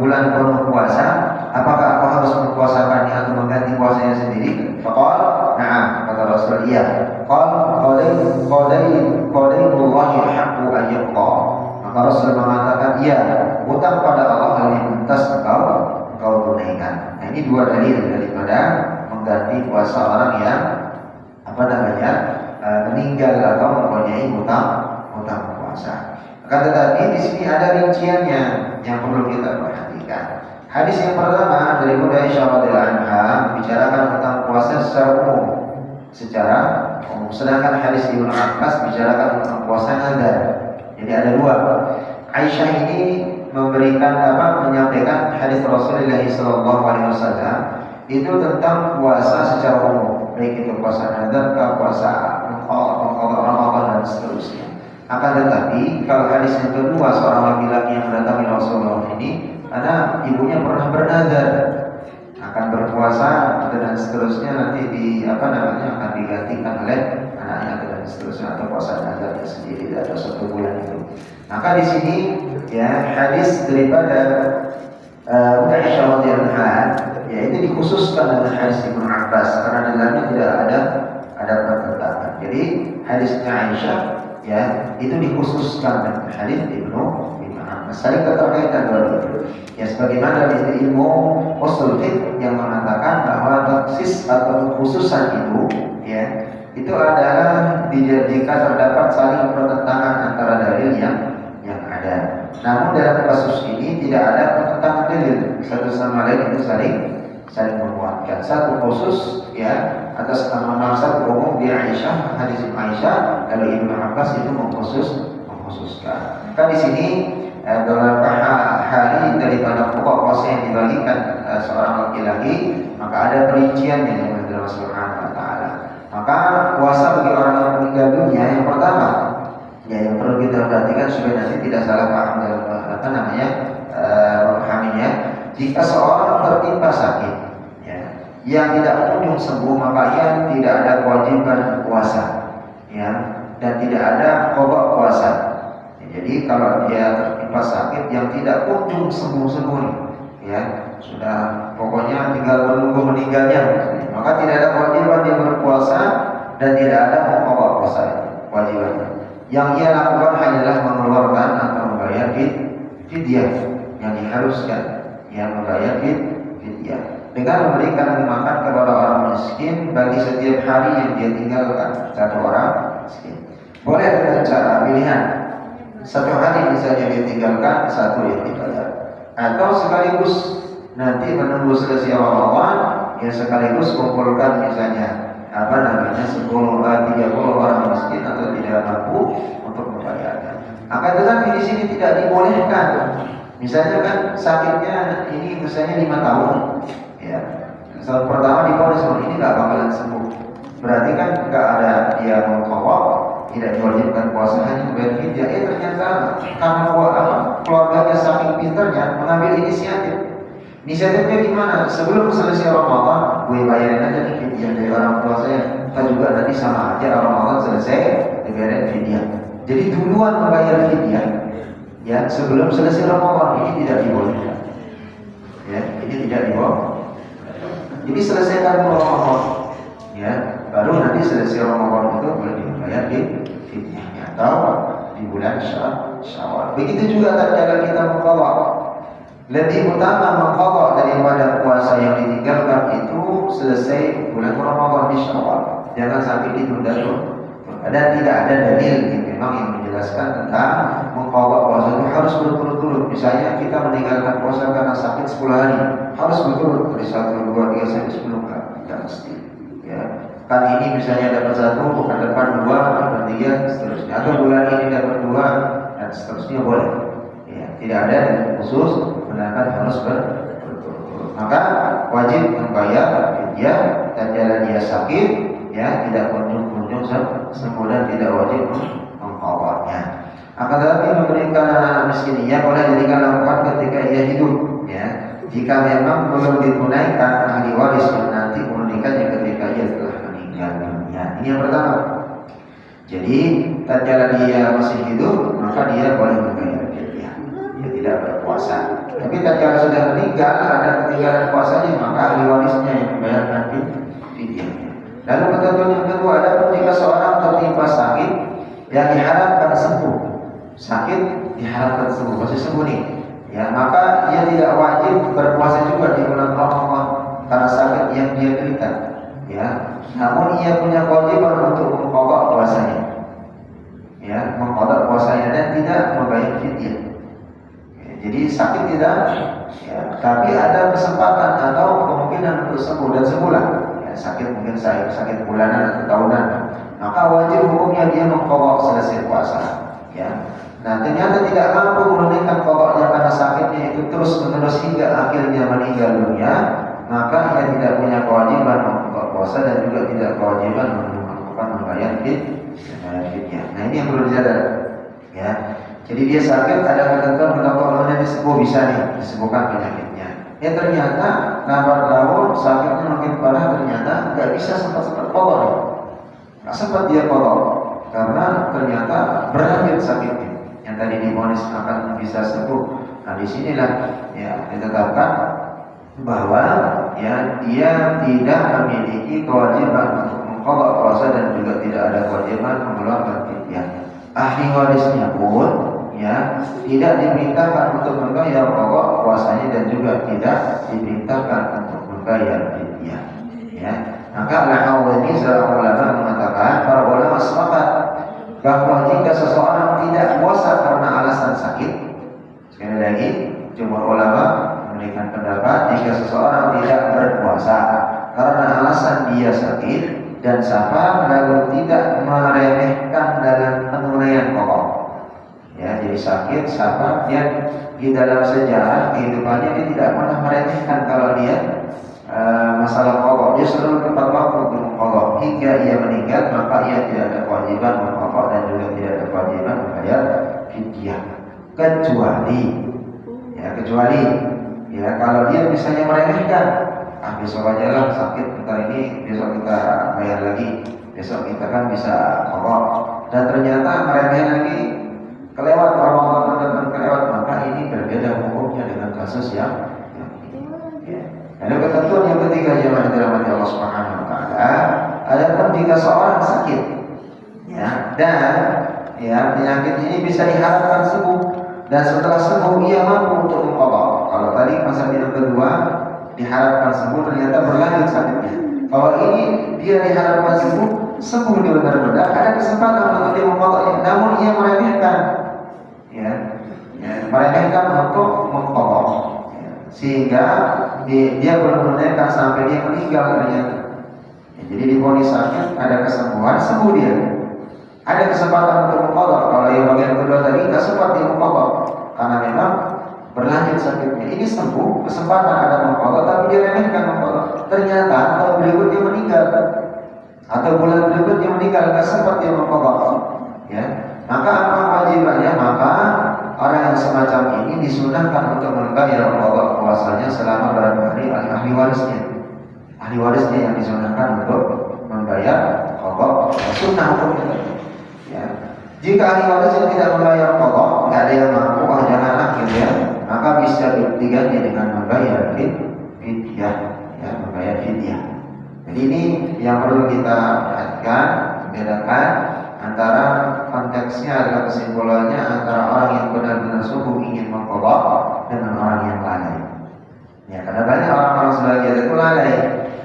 bulan penuh puasa, apakah aku harus mempuasakannya atau mengganti puasanya sendiri? Faqala na'am, kata Rasul, iya. Qala qadairullahi haqqu an yuqda. Maka Rasul mengatakan, iya, hutang pada Allah lebih pantas kau tunaikan. Nah, ini 2 dalil daripada mengganti puasa orang yang meninggal atau mempunyai hutang puasa. Akan tetapi di sini ada rinciannya yang perlu kita perhatikan. Hadis yang pertama dari Aisyah radhiyallahu anha membicarakan tentang puasa secara umum. Sedangkan hadis Ibnu Abbas bicarakan tentang puasa nazar. Jadi ada 2. Aisyah ini menyampaikan hadis Rasulullah SAW itu tentang puasa secara umum, baik itu puasa nazar, puasa Ramadan dan seterusnya. Akan tetapi kalau hadis yang kedua, seorang laki-laki yang mendatangi Rasulullah ini, karena ibunya pernah bernazar akan berpuasa dan seterusnya, nanti akan digantikan oleh anaknya dan seterusnya, atau puasa nazarnya sendiri atau 1 bulan itu. Maka di sini ya hadis daripada Aisyah radhiyallahu anha ya itu dikhususkan dengan hadis Ibnu Abbas karena dalamnya tidak ada pertentangan. Jadi hadisnya Aisyah ya itu dikhususkan dengan hadis Ibnu Abbas. Saling keterkaitan itu. Ya sebagaimana di ilmu ushul fiqh yang mengatakan bahwa taksis atau khususan itu ya itu adalah jika terdapat saling pertentangan antara dalil yang ada. Namun dalam kasus ini tidak ada pertentangan dalil, satu sama lain itu saling menguatkan. Satu khusus ya atas nama satu umum di Aisyah, hadis Aisyah, lalu Ibnu Abbas itu mengkhususkan. Maka di sini dalam hari daripada pokok puasa yang dibagikan seorang laki-laki, maka ada perinciannya yang Allah Subhanahu wa taala. Maka puasa bagi orang yang meninggal dunia yang pertama ya yang perlu kita perhatikan supaya nanti tidak salah paham dalam memahaminya. Jika seorang tertimpa sakit ya, yang tidak kunjung sembuh, maka ia tidak ada kewajiban puasa ya, dan tidak ada qada puasa ya. Jadi kalau dia tertimpa sakit yang tidak kunjung sembuh ya, sudah pokoknya tinggal menunggu meninggalnya, maka tidak ada kewajiban dia berpuasa dan tidak ada qada puasa kewajibannya. Yang ia lakukan hanyalah mengeluarkan atau membayar fidyah yang diharuskan, yang membayar fidyah dengan memberikan makan kepada orang miskin bagi setiap hari yang dia tinggalkan, 1 orang miskin. Boleh dengan cara pilihan. Satu hari misalnya ditinggalkan, satu yang dibayar. Atau sekaligus nanti menunggu selesai Ramadan, ya sekaligus kumpulkan misalnya 30 orang miskin atau tidak mampu untuk membayarnya. Akan tetapi di sini tidak dibolehkan. Misalnya kan sakitnya ini misalnya 5 tahun, ya. Tahun pertama diponis ini nggak bakalan sembuh. Berarti kan nggak ada dia mengkawal, tidak diwajibkan puasa hanya bayar fidyah. Ternyata karena keluarganya saking pintarnya mengambil inisiatif. Inisiatifnya gimana? Sebelum selesai Ramadan, gue bayarin aja nih fidyah dari orang tua saya. Kita juga nanti sama aja Ramadan selesai dibayarin fidyah. Jadi duluan membayar fidyah, ya sebelum selesai Ramadan. Ini tidak dibolehkan. Ya, ini tidak dibolehkan. Jadi selesaikan Ramadan, ya baru nanti selesai Ramadan itu boleh dibayar di fidyahnya atau di bulan Syawal. Begitu juga tatkala kita mengqadha. Lebih utama mengqadha daripada puasa yang ditinggalkan itu selesai bulan Ramadan di Syawal. Jangan sampai ditunda-tunda. Dan tidak ada dalil yang memang yang menjelaskan tentang mengqadha puasa itu harus berturut-turut. Misalnya kita meninggalkan puasa karena sakit 10 hari, harus berturut dari 1, 2, 3 sampai 10 kali. Tidak mesti. Ya. Kan ini misalnya dapat 1, bukan depan 2, dapat 3, seterusnya. Atau bulan ini dapat 2 dan seterusnya boleh. Ya, tidak ada yang khusus menandakan harus berturut-turut. Maka wajib membayar fidyah dan jalan dia sakit, ya tidak kunjung sembuh dan tidak wajib mengqadhanya. Akan tetapi memberikan anak miskin ia boleh jadikan lakukan ketika ia hidup, ya. Jika memang belum ditunaikan ahli waris yang nanti menunaikannya ketika ia telah meninggal dunia. Ini yang pertama. Jadi tatkala dia masih hidup, maka dia boleh membayar fidyah. Dia tidak berpuasa. Tapi tatkala sudah meninggal, ada ketinggalan puasanya, maka ahli warisnya yang membayar fidyahnya. Lalu ketentuan yang kedua, adapun jika seorang tertimpa sakit yang diharapkan sembuh, sakit diharapkan sembuh, masih sembuh nih, ya maka ia tidak wajib berpuasa juga di bulan Ramadan karena sakit yang dia derita, ya. Namun ia punya kewajiban untuk mengqadha puasanya, ya, mengqadha puasanya dan tidak membayar fidyah. Ya, jadi sakit tidak, ya, tapi ada kesempatan atau kemungkinan untuk sembuh dan sembuhlah. Sakit mungkin sakit bulanan atau tahunan, maka wajib hukumnya dia mengqadha selesai puasa, ya. Nah ternyata tidak mampu menunaikan qadhanya karena sakitnya itu terus menerus hingga akhirnya meninggal dunia, maka ia tidak punya kewajiban mengqadha puasa dan juga tidak kewajiban membayar fidyah. Nah ini yang perlu disadar, ya. Jadi dia sakit, ada ketentuan kalau disembuh bisa nih disembuhkan penyakitnya. Ternyata lambat laun sakitnya makin parah, ternyata nggak bisa sempat qadha, nggak sempat dia qadha karena ternyata berat sakitnya yang tadi divonis akan bisa sembuh. Nah disinilah ya ditetapkan bahwa ya dia tidak memiliki kewajiban untuk mengqadha puasa dan juga tidak ada kewajiban mengeluarkan fidyah. Ahli warisnya pun ya tidak dimintakan untuk membayar pokok puasanya dan juga tidak dimintakan untuk membayar fidyah, ya. Maka Al-Hawani seorang ulama mengatakan, para ulama sepakat bahwa jika seseorang tidak puasa karena alasan sakit, sekali lagi jumhur ulama memberikan pendapat jika seseorang tidak berpuasa karena alasan dia sakit dan safar lalu tidak meremehkan dalam penunaian pokok. Ya, jadi sakit, safar, dia di dalam sejarah kehidupannya dia tidak pernah meremehkan kalau dia masalah qadha. Dia selalu tepat waktu untuk mengqadha hingga ia meninggal, maka ia tidak ada kewajiban mengqadha dan juga tidak ada kewajiban membayar fidyah. Kecuali ya kalau dia misalnya meremehkan, besok aja lah sakit bentar ini, besok kita bayar lagi, besok kita kan bisa qadha, dan ternyata meremehkan lagi kelewat Ramadan dan kelewat, maka ini berbeda hukumnya dengan kasus yang ini. Lalu ketentuan yang ketiga jemaah dirahmati Allah Subhanahu wa taala, adapun jika seorang sakit, ya, dan ya penyakit ini bisa diharapkan sembuh dan setelah sembuh ia mampu untuk mengqadha. Kalau tadi masa yang kedua diharapkan sembuh ternyata berlanjut sakitnya. Kalau ini dia diharapkan sembuh sembuh dia benar-benar, ada kesempatan untuk dia mengqadha, namun ia meremehkan, ya, meremehkan untuk mengqadha, ya, sehingga dia belum menunaikan sampai dia meninggal ternyata. Ya, jadi divonis sakit, ada kesembuhan, sembuh dia, ada kesempatan untuk mengqadha. Kalau yang bagian kedua tadi nggak sempat dia mengqadha karena memang berlanjut sakitnya. Ini sembuh, kesempatan ada mengqadha, tapi dia remehkan mengqadha. Ternyata tahun berikutnya meninggal, atau bulan berikutnya meninggal, nggak sempat dia mengqadha. Ya, maka apa kewajibannya? Maka orang yang semacam ini disunahkan untuk membayar qadha puasanya selama berapa hari ahli warisnya. Ahli warisnya yang disunahkan untuk membayar qadha sunnah hukumnya. Ya. Jika ahli waris yang tidak membayar qadha, nggak ada yang mampu, janganlah gitu ya, maka bisa diganti dengan membayar fidyah, ya, membayar fidyah. Jadi ini yang perlu kita perhatikan, bedakan antara konteksnya adalah kesimpulannya antara orang yang benar-benar sungguh ingin mengqadha dengan orang yang lalai. Ya, karena banyak orang-orang sebagian itu lalai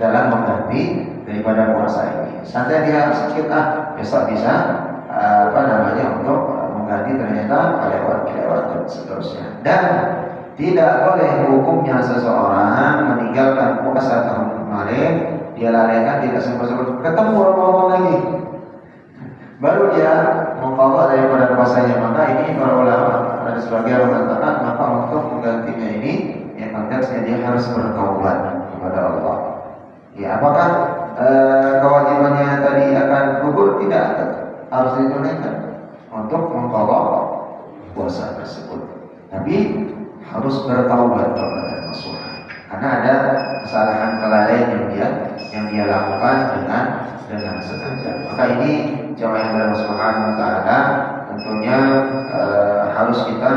dalam mengganti daripada puasa ini. Santai dia sakit, besok bisa untuk mengganti, ternyata kelewat dan seterusnya. Dan tidak boleh hukumnya seseorang meninggalkan puasa tahun kemarin, dia lalaikan, tidak sempat ketemu Ramadan lagi, baru dia mengqadha daripada puasanya. Maka ini para ulama ada sebagian mengatakan maka untuk menggantinya ini, ya, konteksnya dia harus bertaubat kepada Allah. Ya, apakah kewajibannya tadi akan gugur? Tidak, harus ditunaikan untuk mengqadha puasa tersebut, tapi harus bertaubat kepada Allah, karena ada kesalahan kelalaian yang dia lakukan dengan sengaja. Maka ini jamaah yang Allah Subhanahu wa taala tentunya harus kita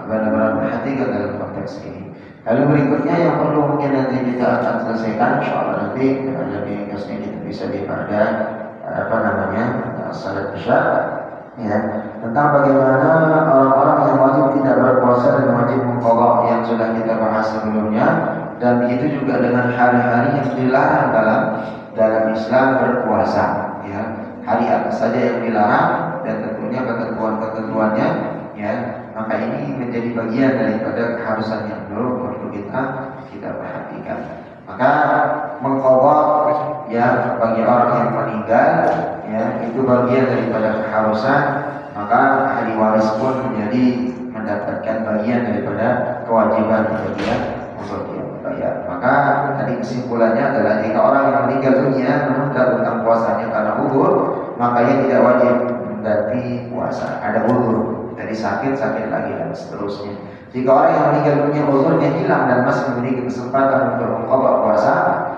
benar-benar perhatikan dalam konteks ini. Lalu berikutnya yang perlu mungkin nanti kita akan selesaikan, insyaallah nanti lebih ringkasnya kita bisa pada salat Isya, ya, tentang bagaimana orang-orang yang wajib tidak berpuasa dan wajib mengqadha yang sudah kita bahas sebelumnya, dan begitu juga dengan hari-hari yang dilarang dalam Islam berpuasa, ya, hari apa saja yang dilarang dan tentunya ketentuan-ketentuannya, ya, maka ini menjadi bagian daripada keharusan yang perlu kita perhatikan. Maka mengqadha, ya, bagi orang yang meninggal, ya, itu bagian daripada keharusan, maka ahli waris pun menjadi mendapatkan bagian daripada kewajiban untuk dia membayar. Maka tadi kesimpulannya adalah jika orang yang meninggal dunia menunda tentang puasanya karena uzur, maka ia tidak wajib mengganti puasa. Ada uzur, jadi sakit lagi dan seterusnya. Jika orang yang meninggal dunia uzurnya hilang dan masih memiliki kesempatan untuk mengqadha puasa,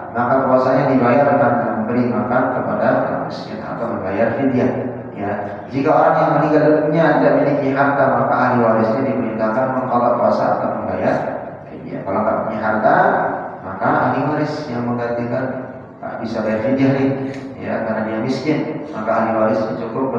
maka puasanya dibayarkan dan memberi makan kepada miskin atau membayar fidyah. Ya, jika orang yang meninggal dunia tidak memiliki harta, maka ahli warisnya diperintahkan mengqadha puasa atau membayar fidyah. Kalau tidak punya harta, maka ahli waris yang menggantikan bisa bayar fidyah nih, ya, karena dia miskin, maka ahli waris cukup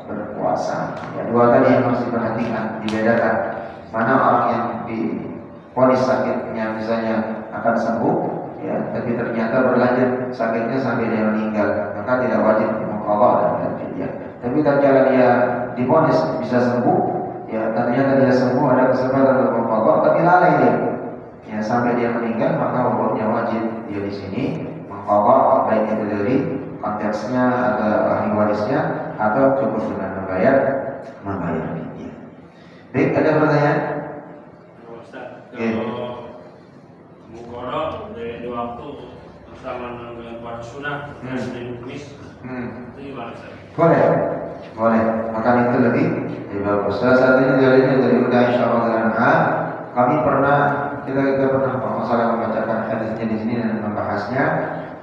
berpuasa. Ya, dua tadi yang harus diperhatikan, dibedakan. Mana orang yang divonis sakitnya misalnya akan sembuh, ya, tapi ternyata berlanjut sakitnya sampai dia meninggal, maka tidak wajib mengqadha dan fidyah. Tapi tatkala dia divonis bisa sembuh, ya, ternyata dia sembuh, ada kesempatan untuk mengqadha, tapi lalai dia, ya, sampai dia meninggal, maka hukumnya wajib dia di sini mengqadha, baik itu dari konteksnya atau ahli warisnya atau cukup dengan membayar fidyah. Baik, ada pertanyaan? Kalau mukoro dari dua waktu bersama dengan puasa sunnah dan dihukumis, itu gimana Ustaz? Boleh. Maka itu lebih bagus. Salah satunya dari Bunda Aisyah radhiyallahu anha. Kami pernah kita pernah masalah membacakan hadisnya di sini dan membahasnya.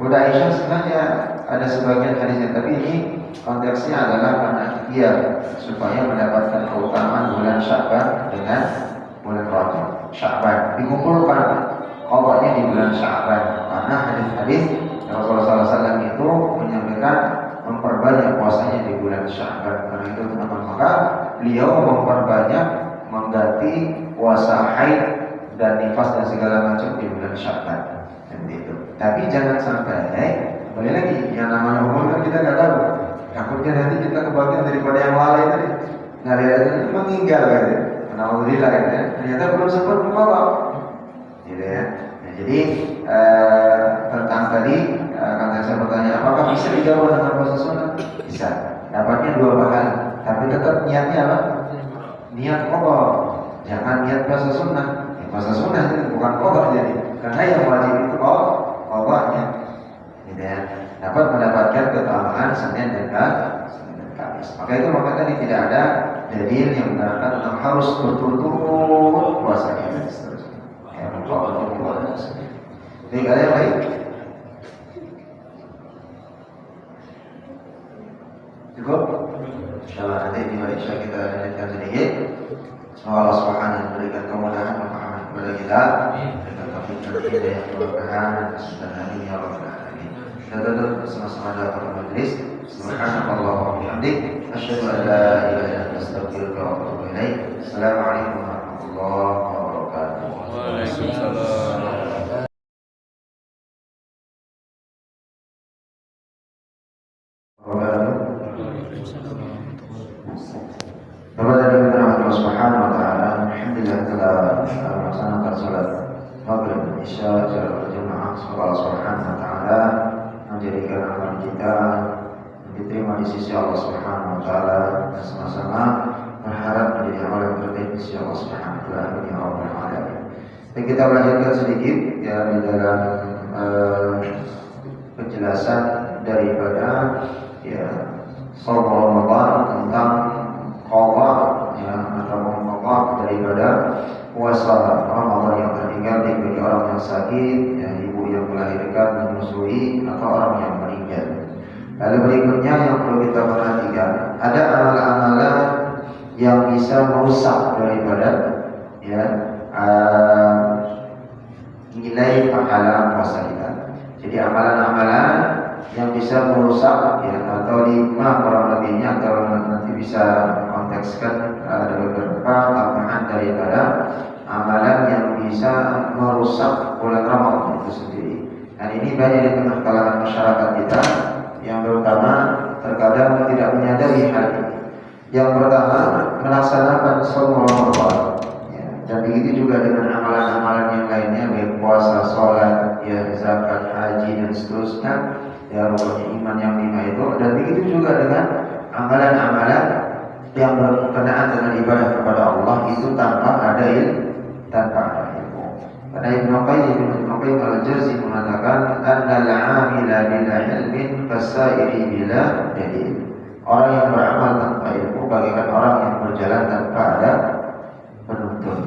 Bunda Aisyah sebenarnya ada sebagian hadisnya, tapi ini konteksnya adalah karena ikhtiar supaya mendapatkan keutamaan bulan Sya'ban dengan bulan Rajab. Sya'ban dikumpulkan qadhanya di bulan Sya'ban, karena hadis-hadis Rasulullah SAW itu menyampaikan memperbanyak puasanya di bulan Sya'ban. Karena itu teman-teman, maka beliau memperbanyak mengganti puasa haid dan nifas dan segala macam di bulan Sya'ban. Itu. Tapi jangan sampai Kembali lagi, yang namanya umur kan kita nggak tahu. Takutnya nanti kita kebagian daripada yang lalai tadi. Nah, dia itu meninggal kan ya. Alhamdulillah kan ya. Ternyata belum sempat membawa. Gitu ya. Nah, jadi tentang tadi kata saya bertanya, apakah bisa dijawab dengan puasa sunnah? Bisa. Dapatnya dua bahan, tapi tetap niatnya apa? Niat qadha. Jangan niat puasa sunnah. Ya, puasa sunnah itu bukan qadha jadi. Karena yang wajib itu qadhanya. Gitu ya. Dapat mendapatkan keutamaan Senin dan Kamis. Maka itu maka tadi tidak ada dalil yang menerangkan tentang harus berturut-turut puasanya dan seterusnya. Ya, jadi ada yang lain? Cukup? Insyaallah nanti di Malaysia kita lanjutkan sedikit. Semoga Allah Subhanahu memberikan kemudahan pemahaman kepada kita, berikan taufik dan hidayah keberkahan dan amin ya rabbal alamin. Kita tutup bersama-sama dalam majlis. Subhanallah wa bihamdik, asyhadu an la ilaha illa anta astaghfiruka wa atubu ilaik. Assalamualaikum warahmatullahi wabarakatuh. Waalaikumsalam. Kepada Allah Subhanahu wa taala, alhamdulillah telah melaksanakan salat maghrib dan isya secara berjamaah. Semoga Allah Subhanahu wa taala menjadikan amal kita diterima di sisi Allah Subhanahu wa taala dan sama-sama berharap menjadi amal yang terbaik di sisi Allah Subhanahu wa taala ya rabbal alamin. Dan kita lanjutkan sedikit ya di dalam penjelasan daripada ya shaum Ramadan tentang qadha ya atau qadha daripada puasa Ramadan yang tertinggal bagi orang yang sakit, ya, ibu yang melahirkan, menyusui atau orang yang meninggal. Lalu berikutnya yang perlu kita perhatikan, ada amalan-amalan yang bisa merusak daripada ya nilai pahala puasa kita. Jadi amalan-amalan yang bisa merusak ya, atau 5 kurang lebihnya, atau nanti bisa kontekskan ada beberapa tambahan daripada amalan yang bisa merusak bulan Ramadan itu sendiri. Dan ini banyak di tengah kalangan masyarakat kita yang terutama terkadang tidak menyadari hal ini. Yang pertama, melaksanakan shaum Ramadan ya, dan begitu juga dengan amalan-amalan yang lainnya, baik puasa, sholat, ya, zakat, haji dan seterusnya, ya, rukun iman yang 5 itu. Dan begitu juga dengan amalan-amalan yang berkenaan dengan ibadah kepada Allah itu tanpa ada ilmu. Karena Ibnu Qayyim al-Jauzi mengatakan annal 'amila bila ilmin fasairi bila dalil. Orang yang beramal tanpa ilmu bagaikan orang yang berjalan tanpa ada penuntun.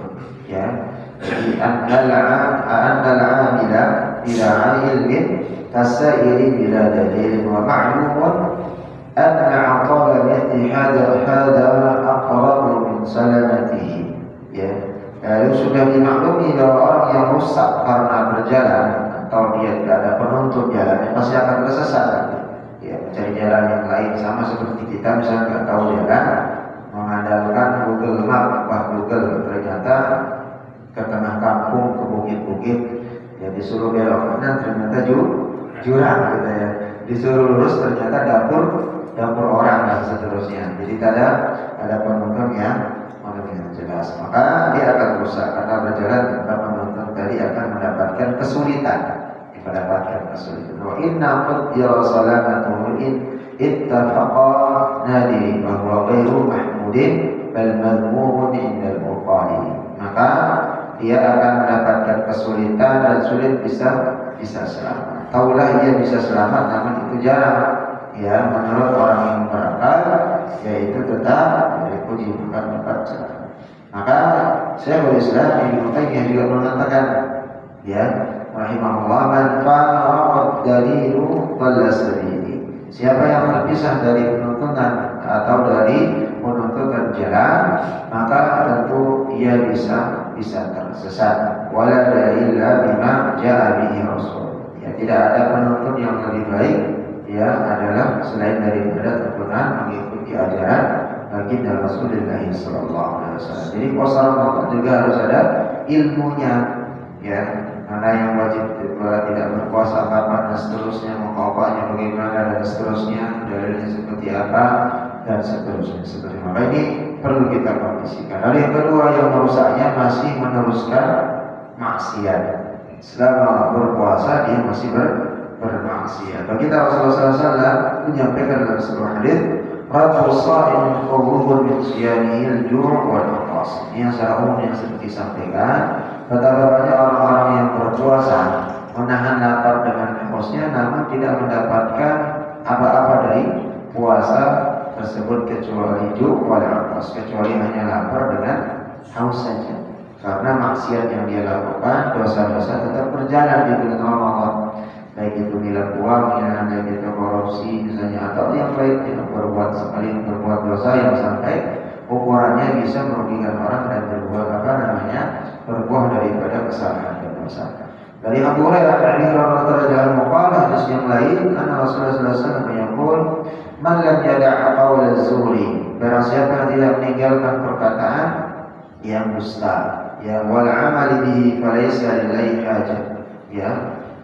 Ya. Jadi annal 'amila bila ilmin fasairi bila dalil wa ma'lumun anna 'aqala mithli hadha aqrabu min salamatihi. Ya. Lalu sudah dimaklumi bahwa orang yang rusak karena berjalan atau dia tidak ada penuntut jalannya pasti akan tersesat. Ya, mencari jalan yang lain, sama seperti kita misalnya nggak tahu jalan, mengandalkan Google Map, Google ternyata ke tengah kampung, ke bukit-bukit, ya disuruh belok kanan ternyata jurang gitu ya, disuruh lurus ternyata dapur orang dan seterusnya. Jadi ada penuntun yang jelas, maka dia akan rusak karena berjalan tanpa penuntun tadi akan mendapatkan kesulitan. Wa inna qadira salamatuhu in ittafaqa nadi bahwa ghairu mahmudin bal madhmumun indal muqali. Maka dia akan mendapatkan kesulitan dan sulit bisa selamat. Taulah ia bisa selamat, namun itu jarang. Ya, menurut orang yang berakal, yaitu tetap dipuji bukan dapat selamat. Maka Syekhul Islam Ibnu Taimiyah juga mengatakan, ya, rahimahullah, man faraqad dalilu dhalla sabili. Siapa yang terpisah dari penuntunan atau dari penuntunan jalan, maka tentu ia bisa tersesat. Wala dalila bima jaa bihi Rasul. Ya, tidak ada penuntun yang lebih baik ya adalah selain daripada tuntunan mengikuti ajaran baginda Rasulullah sallallahu alaihi wasallam. Jadi puasa Ramadan juga harus ada ilmunya, ya. mana yang wajib tidak berpuasa kapan dan seterusnya, mengkopanya bagaimana dan seterusnya, dalilnya seperti apa dan seterusnya. Maka ini perlu kita kondisikan. Lalu yang kedua yang merusaknya masih meneruskan maksiat. Selama berpuasa dia masih bermaksiat. Bagi kita Rasulullah SAW menyampaikan dalam sebuah hadis, "Ratu sha'im qawwuhun min siyamihi al-ju' wal 'atas." Ini yang secara umum yang seperti disampaikan, betapa banyak orang-orang yang berpuasa menahan lapar dengan hausnya, namun tidak mendapatkan apa-apa dari puasa tersebut kecuali ju' wal 'atas, kecuali hanya lapar dengan haus saja. Karena maksiat yang dia lakukan, dosa-dosa tetap berjalan di bulan Ramadan. Baik itu milah uang, baik itu korupsi misalnya, atau yang lain yang berbuat dosa yang sampai ukurannya bisa merugikan orang dan berbuah daripada kesalahan dan dosa. Dari Abu Hurairah radhiyallahu anhu hadis yang lain, anna Rasulullah sallallahu alaihi wasallam yaqul, "Man lam yada' qaul az-zuri." Barang siapa yang tidak meninggalkan perkataan yang dusta, ya wal amal bihi falaysa lillahi hajah. Ya,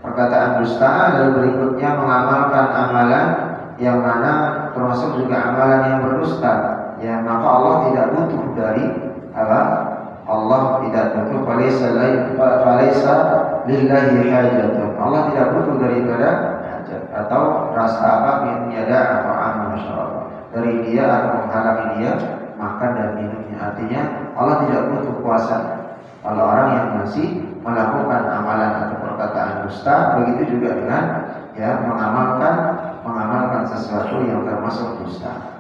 perkataan dusta lalu berikutnya mengamalkan amalan yang mana termasuk juga amalan yang berdusta, ya maka Allah tidak butuh dari apa? Allah tidak butuh, falaysa lillahi hajatun. Allah tidak butuh daripada hajat atau rasa apa min yada atau amal masyarakat dari dia atau menghalangi dia makan dan minumnya. Artinya Allah tidak butuh puasa. Kalau orang yang masih melakukan amalan atau perkataan dusta, begitu juga dengan ya mengamalkan sesuatu yang termasuk dusta.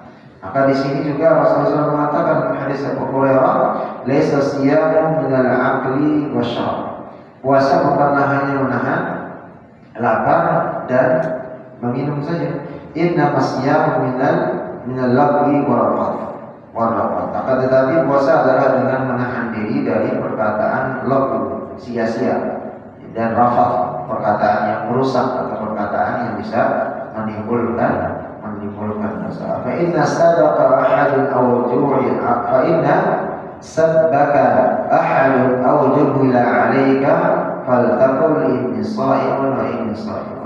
Maka di sini juga Rasulullah mengatakan dalam hadis Abu Hurairah, "Laisa siyamu minal aqli wasyarab." Puasa bukanlah hanya menahan lapar dan meminum saja. Inna masyamu minal lagwi warafat. Akan tetapi puasa adalah dengan menahan diri dari perkataan lagwi, sia-sia, dan rafat, perkataan yang merusak atau perkataan yang bisa menimbulkan dosa. Fa inna sadaqa ahadun aw ju'in fa inna sabbaka ahadun aw ju'ila 'alaika faltaqul inni sha'imun wa inni sha'imun.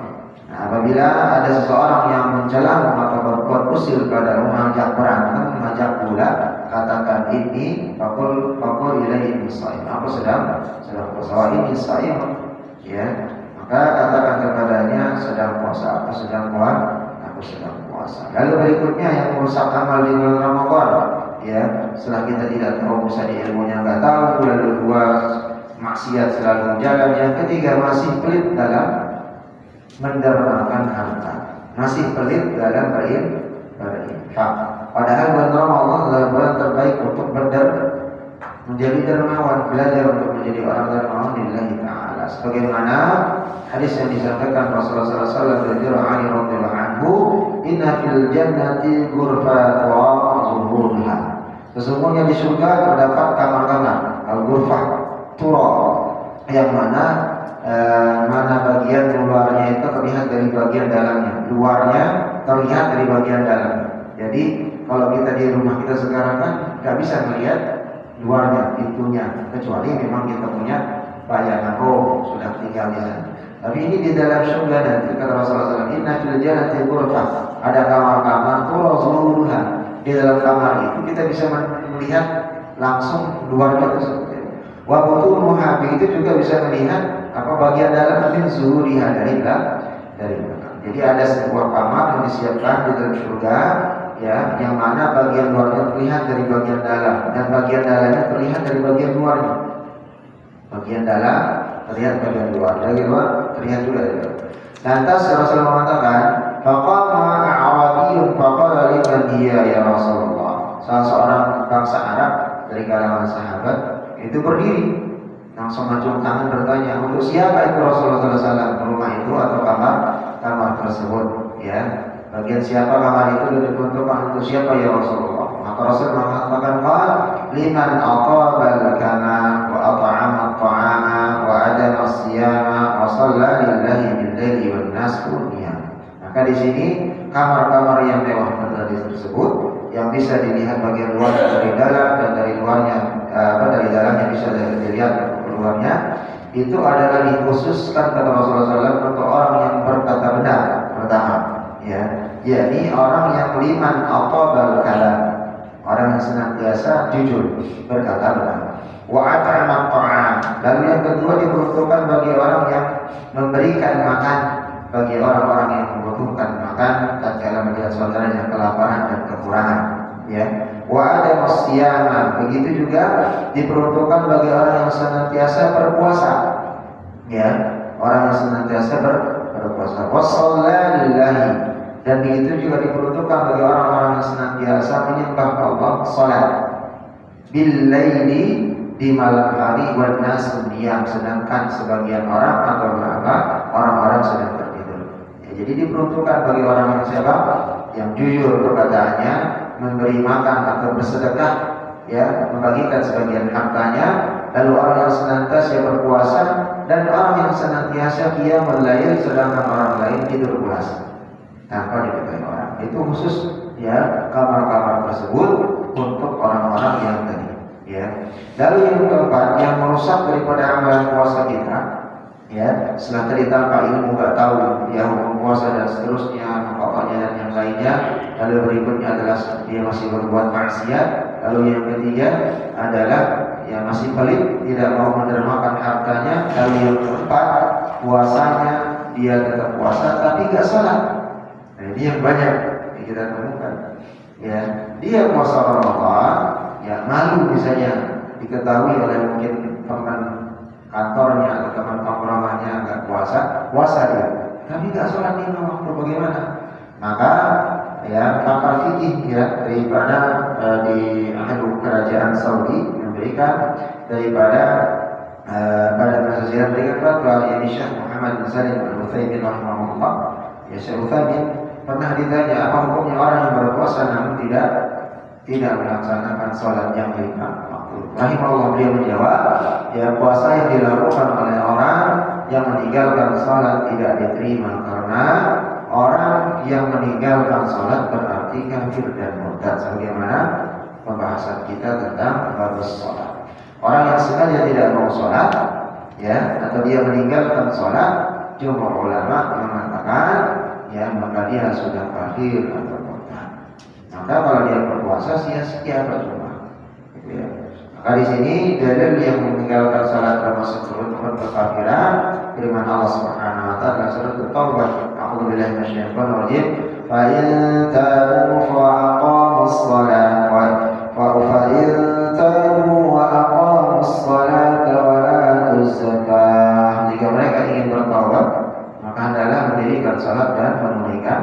Nah, apabila ada seseorang yang mencelamu atau berbuat usil padamu, mengajak berantem, mengajak pula, katakan ini faqul ilaihi inni sha'imun. Aku sedang puasa, ini sha'imun. Ya, maka katakan kepadanya sedang puasa, aku sedang puasa. Lalu berikutnya yang merusak amal di bulan Ramadan, ya, setelah kita tidak tahu, bisa di ilmunya nggak tahu, lalu dua maksiat selalu jalan, yang ketiga masih pelit dalam mendermakan harta, masih pelit dalam berinfak. Padahal bulan Ramadan adalah bulan terbaik untuk menjadi dermawan, belajar untuk menjadi orang dermawan lillahi ta'ala. Sebagaimana hadis yang disampaikan Rasulullah SAW dari Ali radhiyallahu anhu, "Inna fil jannati ghurfatan zuhurha." Sesungguhnya di surga terdapat kamar-kamar, al-ghurfah, turab, yang mana bagian luarnya itu terlihat dari bagian dalamnya, luarnya terlihat dari bagian dalamnya. Jadi kalau kita di rumah kita sekarang kan nggak bisa melihat luarnya, pintunya, kecuali memang kita punya bayangan, sudah tinggal di sana. Tapi ini di dalam surga nanti kata Rasulullah SAW, "Inna fil jannati ghurfah." Ada kamar-kamar turab. Di dalam kamar itu kita bisa melihat langsung luarnya tersebut. Wa butunuha, itu juga bisa melihat apa bagian dalam min zuhuriha dari belakang. Jadi ada sebuah kamar yang disiapkan di dalam surga, ya, yang mana bagian luarnya terlihat dari bagian dalam dan bagian dalamnya terlihat dari bagian luarnya. Bagian dalam terlihat bagian luar, dari luar terlihat juga dari luar. Lantas Rasulullah mengatakan, "Faqama a'rabiyyun faqala liman hiya ya Rasulullah." Salah seorang bangsa Arab dari kalangan sahabat itu berdiri, langsung mengacung tangan bertanya, "Untuk siapa itu Rasulullah SAW? Rumah itu atau kamar tersebut? Ya, bagian siapa kamar itu diperuntukkan untuk siapa ya Rasulullah?" Maka Rasul mengatakan, "Liman aqabal kama wa at'ama at-ta'ama wa adama as-siyama wa shalla lillahi bil-laili wan nas qiyam." Maka di sini kamar-kamar yang mewah tersebut yang bisa dilihat bagian luar dari dalam dan dari luarnya dari dalamnya bisa dilihat luarnya, itu adalah dikhususkan kata Rasulullah SAW untuk orang yang berkata benar pertama, ya, yakni orang yang liman aqabal kalam, orang yang senantiasa jujur berkata benar. Wa at'ama ta'am, lalu yang kedua diperuntukkan bagi orang yang memberikan makan bagi orang-orang yang membutuhkan makan tatkala melihat saudaranya kelaparan dan kekurangan, ya. Wa ada masyama, begitu juga diperuntukkan bagi orang yang senantiasa berpuasa, ya, orang yang senantiasa berpuasa. Wassalallahi, dan begitu juga diperuntukkan bagi orang-orang yang senantiasa menyembah Allah, salat bil laili, di malam hari, wan nas niyam, sedangkan sebagian orang atau orang-orang sedang tertidur. Ya, jadi diperuntukkan bagi orang yang siapa? Yang jujur perkataannya, memberi makan atau bersedekah, ya, membagikan sebagian hartanya, lalu orang yang senantiasa berpuasa, dan orang yang senantiasa qiyamul lail, sedangkan orang lain tidur pulas tanpa diketahui orang. Itu khusus, ya, kamar-kamar tersebut untuk orang-orang yang tadi, ya. Lalu yang keempat, yang merusak daripada amalan puasa kita, ya, setelah tadi tanpa ilmu, nggak tahu ya hukum puasa dan seterusnya, pokoknya dan yang lainnya. Lalu berikutnya adalah dia masih berbuat maksiat. Lalu yang ketiga adalah yang masih pelit, tidak mau mendermakan hartanya. Lalu yang keempat, puasanya dia tetap puasa tapi nggak salat. Nah, ini yang banyak yang kita temukan, ya. Dia puasa Ramadan, ya, malu misalnya diketahui oleh mungkin teman kantornya atau teman tongkrongannya nggak puasa dia, tapi nggak sholat 5 waktu, bagaimana? Maka, ya, pakar fikih, ya, daripada di ahlu kerajaan Saudi memberikan daripada pada masa sejarah mereka fatwa, yakni Syekh Muhammad bin Salim Al-Utsaimin rahimahullah. Ya, Syekh Utsaimin pernah ditanya apa hukumnya orang yang berpuasa namun tidak melaksanakan sholat yang 5 waktu. Rahimahullah, beliau menjawab, ya, puasa yang dilakukan oleh orang yang meninggalkan sholat tidak diterima, karena orang yang meninggalkan sholat berarti kafir dan murtad, sebagaimana pembahasan kita tentang bagus sholat. Orang yang sengaja tidak mau sholat, ya, atau dia meninggalkan sholat, jumhur ulama mengatakan, ya, maka dia sudah kafir atau murtad. Maka kalau dia berpuasa sia-sia percuma, gitu, ya. Maka di sini dalil yang meninggalkan salat termasuk rukun kekafiran, firman Allah Subhanahu wa taala surat At-Taubah, a'udzubillahi minasyaitonir rajim, fa in tabu wa aqamus shalah wa atuz zakah. Jika mereka ingin bertaubat, maka hendaklah mendirikan salat dan menunaikan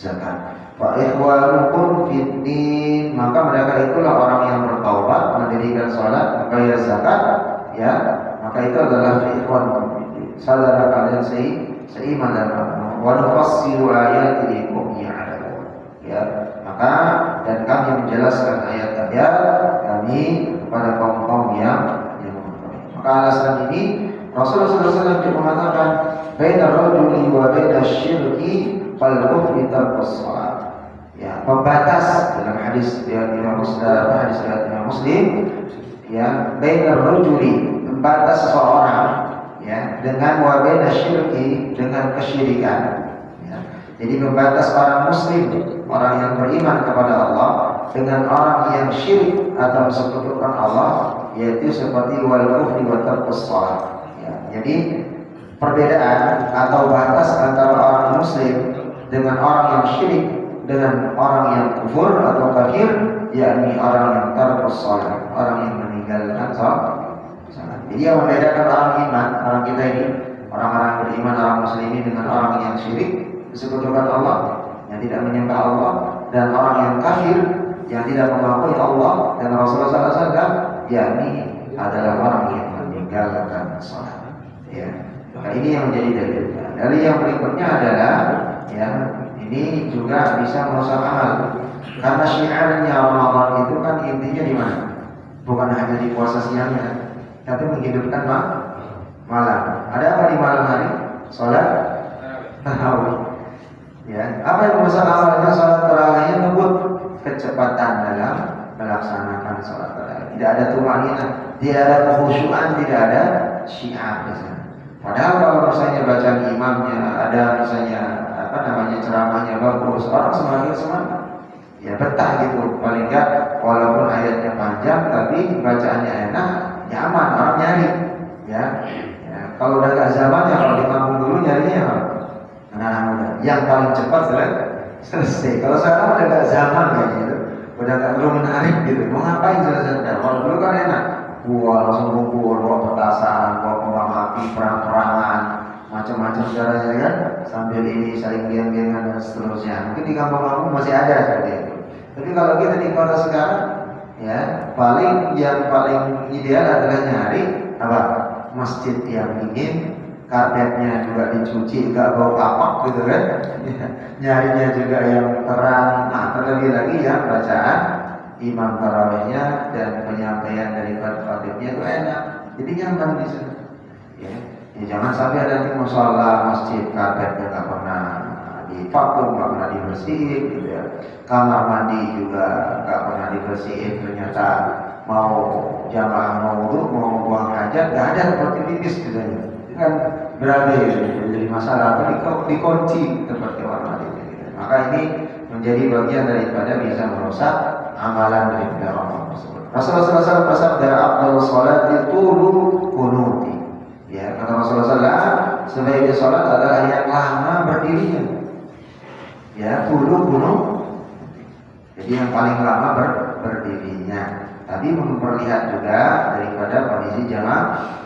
zakat. Wa ikhwanukum fid din, maka mereka itulah orang yang bertaubat, mendirikan salat, membayar zakat, ya, maka itu adalah ikhwanukum fid din, saudara kalian seiman dan agama. Wa nufassilu ayati liqaumin ya'lamun, ya, maka dan kami menjelaskan ayat-ayat kami kepada kaum-kaum yang mengetahui. Maka alasan ini Rasulullah SAW juga mengatakan, bainar rajuli wa bainash syirki fal kufri tarkus shalah. Ya, pembatas dalam hadis Imam Muslim, ya, bainar rajuli, pembatas seseorang, ya, dengan wa bainash syirki, dengan kesyirikan, ya. Jadi pembatas orang muslim, orang yang beriman kepada Allah, dengan orang yang syirik atau mensekutukan Allah, yaitu seperti wal kufri wa tarkus shalah. Jadi perbedaan atau batas antara orang muslim dengan orang yang syirik dengan orang yang kufur atau kafir, yakni orang yang tarkus shalah, orang yang meninggalkan salat. Jadi yang membedakan orang iman, orang kita ini, orang-orang beriman, orang muslim ini dengan orang yang syirik, mensekutukan Allah, yang tidak menyembah Allah, dan orang yang kafir yang tidak mengakui Allah dan Rasulullah SAW, yakni adalah orang yang meninggalkan salat. Ya, maka ini yang menjadi dalilnya. Dalil yang berikutnya adalah, ya, ini juga bisa merusak amal, karena syiarnya Ramadan itu kan intinya di mana? Bukan hanya di puasa siangnya, tapi menghidupkan malam. Ada apa di malam hari? Salat tarawih. Ya, apa yang merusak amalnya? Salat tarawihnya ngebut kecepatan dalam melaksanakan salat tarawih. Tidak ada tumanina, tidak ada kekhusyuan, tidak ada syiar misalnya. Padahal kalau misalnya bacaan imamnya ada misalnya ceramahnya bagus, orang semakin semangat. Ya betah gitu, paling enggak walaupun ayatnya panjang tapi bacaannya enak, nyaman, orang nyari. Ya, kalau udah gak zamannya, kalau di kampung dulu nyarinya apa? Anak-anak muda. Yang paling cepat selesai. Kalau sekarang udah gak zaman kayak gitu, udah gak perlu menarik gitu. Mau ngapain selesai? Kalau dulu kan enak. Langsung kumpul, bawa petasan, bawa kembang api, perang-perangan, macam-macam caranya kan, sambil ini saling geng-gengan dan seterusnya. Mungkin di kampung-kampung masih ada seperti itu. Tapi kalau kita di kota sekarang, ya yang paling ideal adalah nyari apa? Masjid yang dingin, karpetnya juga dicuci, nggak bau kapak gitu kan? Nyarinya juga yang terang. Nah, terlebih lagi ya bacaan imam tarawihnya dan penyampaian dari khatibnya itu enak, jadi nyaman di sana. Ya, jangan sampai ada di musola masjid karpetnya nggak pernah divakum, nggak pernah dibersihin, gitu ya. Kamar mandi juga nggak pernah dibersihin. Ternyata mau jamaah mau wudu, mau buang hajat, nggak ada tempat tipis gitu ya. Itu kan berarti jadi masalah. Atau dikunci seperti orang mandi. Gitu. Maka ini menjadi bagian daripada bisa merusak amalan daripada orang tersebut. Rasulullah SAW bersabda, "Afdhalus sholati tulu kunuti." Ya, kata Rasulullah SAW, sebaiknya sholat adalah yang lama berdirinya. Ya, tulu kunut. Jadi yang paling lama berdirinya. Tapi memperlihat juga daripada kondisi jamaah.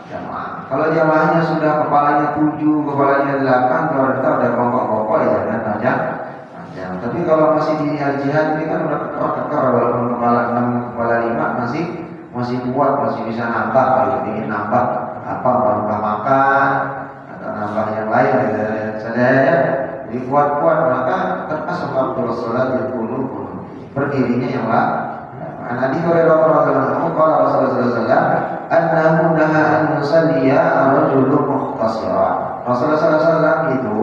Kalau jamaahnya sudah kepalanya 7, kepalanya 8, kalau kita udah bongkok-bongkok ya jangan panjang. Tapi kalau masih di jihad ini kan udah tekor-tekor, walaupun kepala 6, kepala 5 masih kuat, masih bisa nambah kalau ingin nambah nambah makan atau nambah yang lain saja. Jadi kuat-kuat maka termasuk waktu sholat yang dulu berdirinya yang lah. Nabi Hurairah radhiyallahu anhu qala Rasulullah sallallahu alaihi wasallam annahu naha an yusalliya ar-rajulu mukhtasira. Rasulullah sallallahu alaihi wasallam itu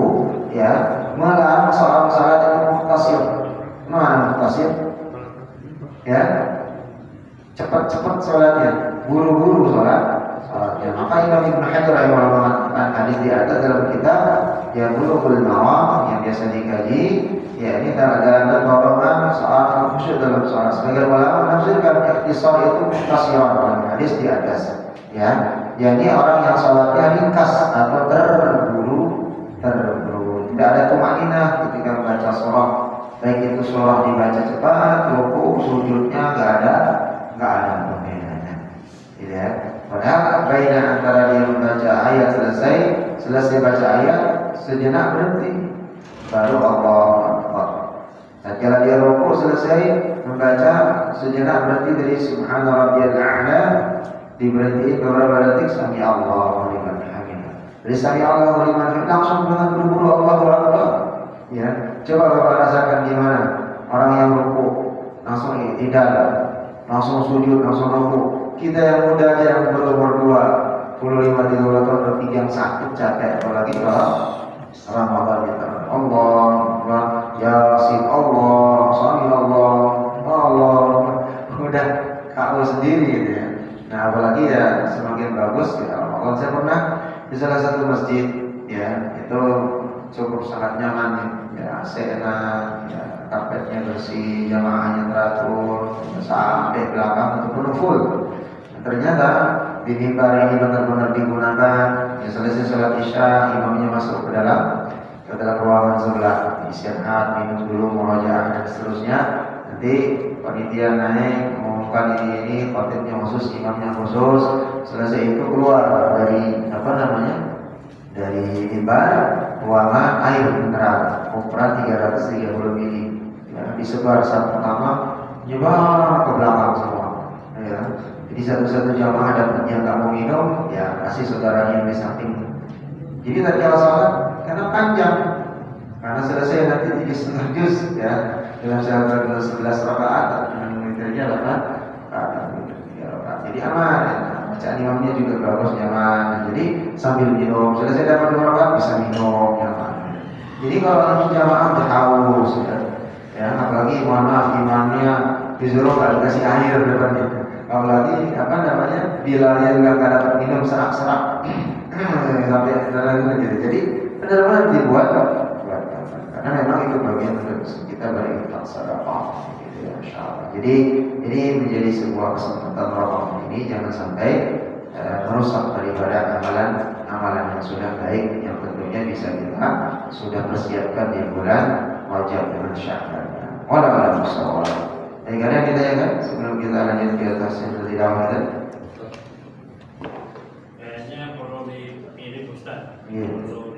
ya melarang seorang salat itu mukhtasir. Mana mukhtasir? Ya. Cepat-cepat salatnya, buru-buru salatnya. Maka Imam Ibnu Hajar rahimahullah mengatakan hadis di atas dalam kitab ya Bulughul Maram yang biasa dikaji, ya ini dalam dorongan soal khusyuk dalam sholat. Sebagian ulama menafsirkan ikhtisar itu mukhtasir dalam hadis di atas. Ya, jadi orang yang sholatnya ringkas atau terburu. Tidak ada tumaninah ketika membaca surah. Baik itu surah dibaca cepat, rukuk, sujudnya nggak ada perbedaannya. Ya. Padahal beda antara dia membaca ayat selesai baca ayat, sejenak berhenti, baru Allahu Akbar. Tatkala dia rukuk selesai membaca, sejenak berhenti dari Subhana Rabbiyal A'la, diberhenti beberapa detik sami Allahu liman hamidah. Dari sami Allahu liman hamidah langsung dengan buru-buru Allahu Akbar. Ya, coba Bapak rasakan gimana orang yang rukuk langsung i'tidal, langsung sujud, langsung rukuk. Kita yang muda aja yang berumur 25-30 tahun berpikir yang sakit capek, apalagi kalau Ramadan kita. Allah, Yasin, Allah, Sami Allah, udah kau sendiri gitu ya. Nah apalagi ya semakin bagus ya. Kalau saya pernah di salah satu masjid ya itu cukup sangat nyaman ya, AC enak, ya, karpetnya bersih, jamaahnya teratur, sampai belakang itu penuh full. Ternyata di mimbar ini benar-benar digunakan. Ya, selesai sholat isya, imamnya masuk ke dalam ruangan sebelah, istirahat, minum dulu, murojaah dan seterusnya. Nanti panitia naik mengumumkan ini khotibnya khusus, imamnya khusus. Selesai itu keluar dari dari mimbar ruangan air mineral ukuran 330 mili. Ya, disebar saat pertama nyebar ke belakang semua. Ya. Jadi satu-satu jamaah dapat yang nggak mau minum, ya kasih saudaranya yang di samping. Jadi tadi sholat karena panjang, karena selesai nanti 3,5 juz ya dalam sehari 11 rakaat dengan witirnya 8 rakaat. Jadi aman, ya. Bacaan imamnya juga bagus nyaman. Jadi sambil minum, selesai dapat 2 rakaat bisa minum nyaman. Jadi kalau nanti jamaah berhaus ya apalagi mohon maaf imamnya disuruh nggak dikasih air depannya. apalagi apa namanya bila dia nggak dapat minum serak-serak sampai terlalu gitu. Jadi benar-benar dibuat karena memang itu bagian dari kita berinfak sedekah gitu ya, insyaallah. Jadi ini menjadi sebuah kesempatan Ramadan ini jangan sampai merusak daripada amalan yang sudah baik yang tentunya bisa kita sudah persiapkan di bulan Rajab dan Sya'ban. Wallahu a'lam. Jadi kadang kita ya kan sebelum kita lanjut ke atas yang lebih dahulu. Kayaknya perlu dipilih Ustaz. Iya. Perlu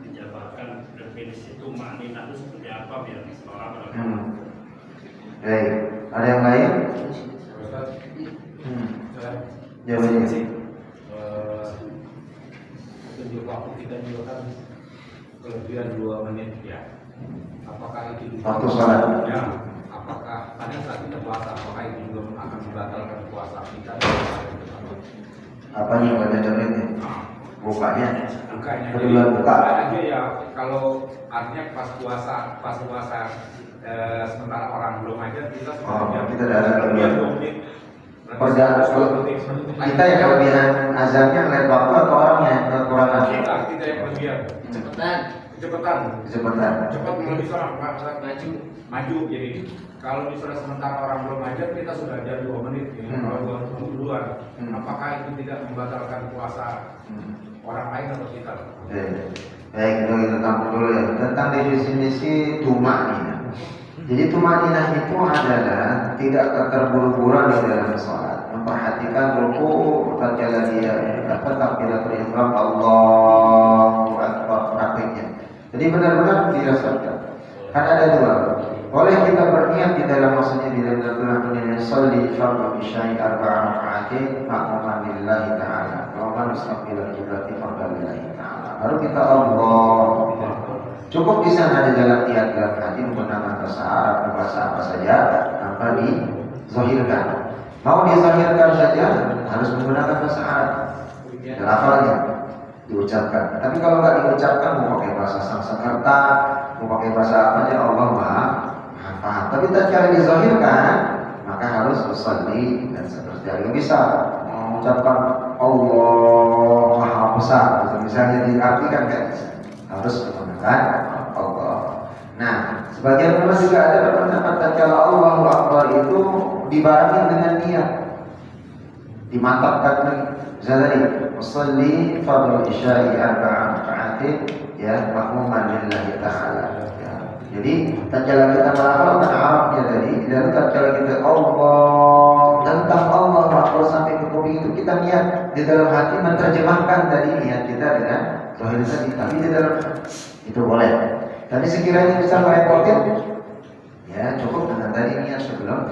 dijabarkan definisi itu makna itu seperti apa biar orang Baik, ada yang lain? Jawabannya sih. Tunjuk waktu kita juga kan kelebihan 2 menit ya. Apakah itu juga Waktu sholat. Ya, apakah pada saat kita puasa apakah itu juga akan membatalkan puasa kita? Apa yang baca contohnya? Bukanya. Bukannya Kedua buka. aja ya kalau artinya pas puasa sementara orang belum aja kita Kita ada kelebihan kedua. 2 menit. Kita yang kelebihan azannya ngeliat waktu atau orangnya kekurangan? Kita yang kelebihan. Kecepatan. Cepat lebih seorang maju. Jadi kalau misalnya sementara orang belum ajar kita sudah ajar 2 menit. Kalau 2 menit duluan, apakah itu tidak membatalkan puasa orang lain atau kita? Baik, kita tampil dulu ya tentang definisi tumakninah. Jadi tumakninah itu adalah tidak keterburu-buruan di dalam sholat, memperhatikan ruku tatkala dia takbiratul ihram Allahu Akbar praktiknya. Jadi benar-benar dirasakan. Kan ada dua. Boleh kita berniat di dalam maksudnya di dalam Al-Quran sholli fardhu isya'i arba'a raka'atin ma'muman lillahi ta'ala wa man istaqbilal qiblati fardhu lillahi ta'ala. Baru kita Allah. Cukup di sana di dalam niat dalam hati menggunakan bahasa Arab, bahasa apa saja tanpa dizahirkan. Mau dizahirkan saja harus menggunakan bahasa Arab. Lafalnya diucapkan. Tapi kalau nggak diucapkan mau pakai bahasa Sanskerta, mau pakai bahasa apa aja Allah Maha paham. Tapi tatkala dizahirkan maka harus usolli dan seterusnya. Yang bisa mengucapkan Allah Maha Besar, misalnya diartikan kan harus menggunakan Allah. Nah, sebagian ulama juga ada berpendapat tatkala Allahu Akbar itu dibarengi dengan niat, dimantapkan lagi. Misalnya tadi, usolli fardhu isya'i arba'a raka'atin ya ma'muman lillahi ta'ala. Ya. Jadi tatkala kita melafalkan Arabnya tadi, dan tatkala kita Allah tentang Allah Akbar sampai ke kuping itu kita niat di dalam hati menerjemahkan tadi niat kita dengan zahir tadi, tapi di dalam itu boleh. Tapi sekiranya bisa merepotin, ya cukup dengan tadi niat sebelum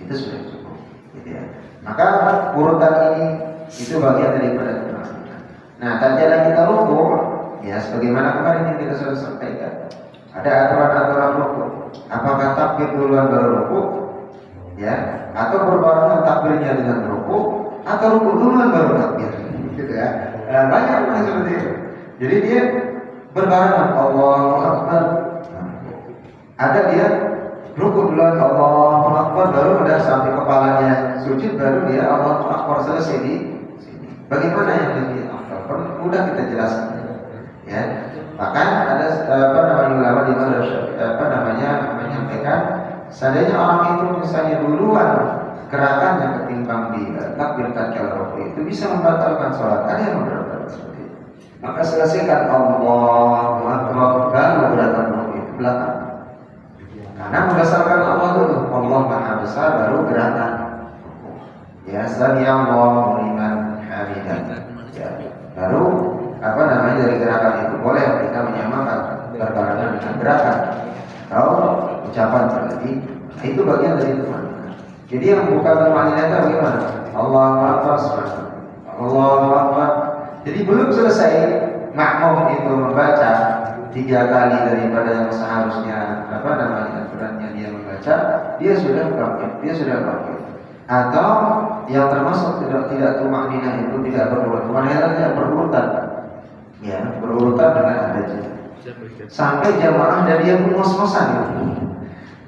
itu sudah cukup. Gitu ya. Maka urutan ini itu bagian daripada tumakninah. Nah, tatkala kita ruku, ya sebagaimana kemarin yang kita sudah sampaikan, ada aturan-aturan ruku. Apakah takbir duluan baru ruku, ya, atau berbarengan takbirnya dengan ruku, atau ruku duluan baru takbir, gitu ya. Banyak orang seperti itu. Jadi dia berbarengan Allahu Akbar. Ada dia ruku duluan Allahu Akbar baru udah sampai kepalanya sujud baru dia Allahu Akbar selesai di sini. Bagaimana yang lebih afdal? Mudah kita jelaskan. Ya. Bahkan ada ulama di mana menyampaikan seandainya orang itu misalnya duluan gerakannya ketimbang di takbir tatkala ruku itu bisa membatalkan sholat. Ada yang berpendapat seperti itu. Maka selesaikan Allahu Akbar baru gerakan ruku itu belakang. Karena berdasarkan Allah dulu, Allah Maha Besar baru gerakan. Ya, sami'allahu liman hamidah. Ya, baru dari gerakan itu boleh kita menyamakan berbarengan dengan gerakan atau ucapan berarti itu bagian dari tumakninah. Jadi yang bukan tumakninah itu bagaimana? Allahu Akbar, Allahu Akbar. Jadi belum selesai makmum itu membaca 3 kali daripada yang seharusnya aturannya dia membaca, dia sudah bangkit, atau yang termasuk tidak tumakninah itu tidak berurutan, tidak berurutan, ya berurutan dengan ada sampai jamaah dan dia pun ngos-ngosan,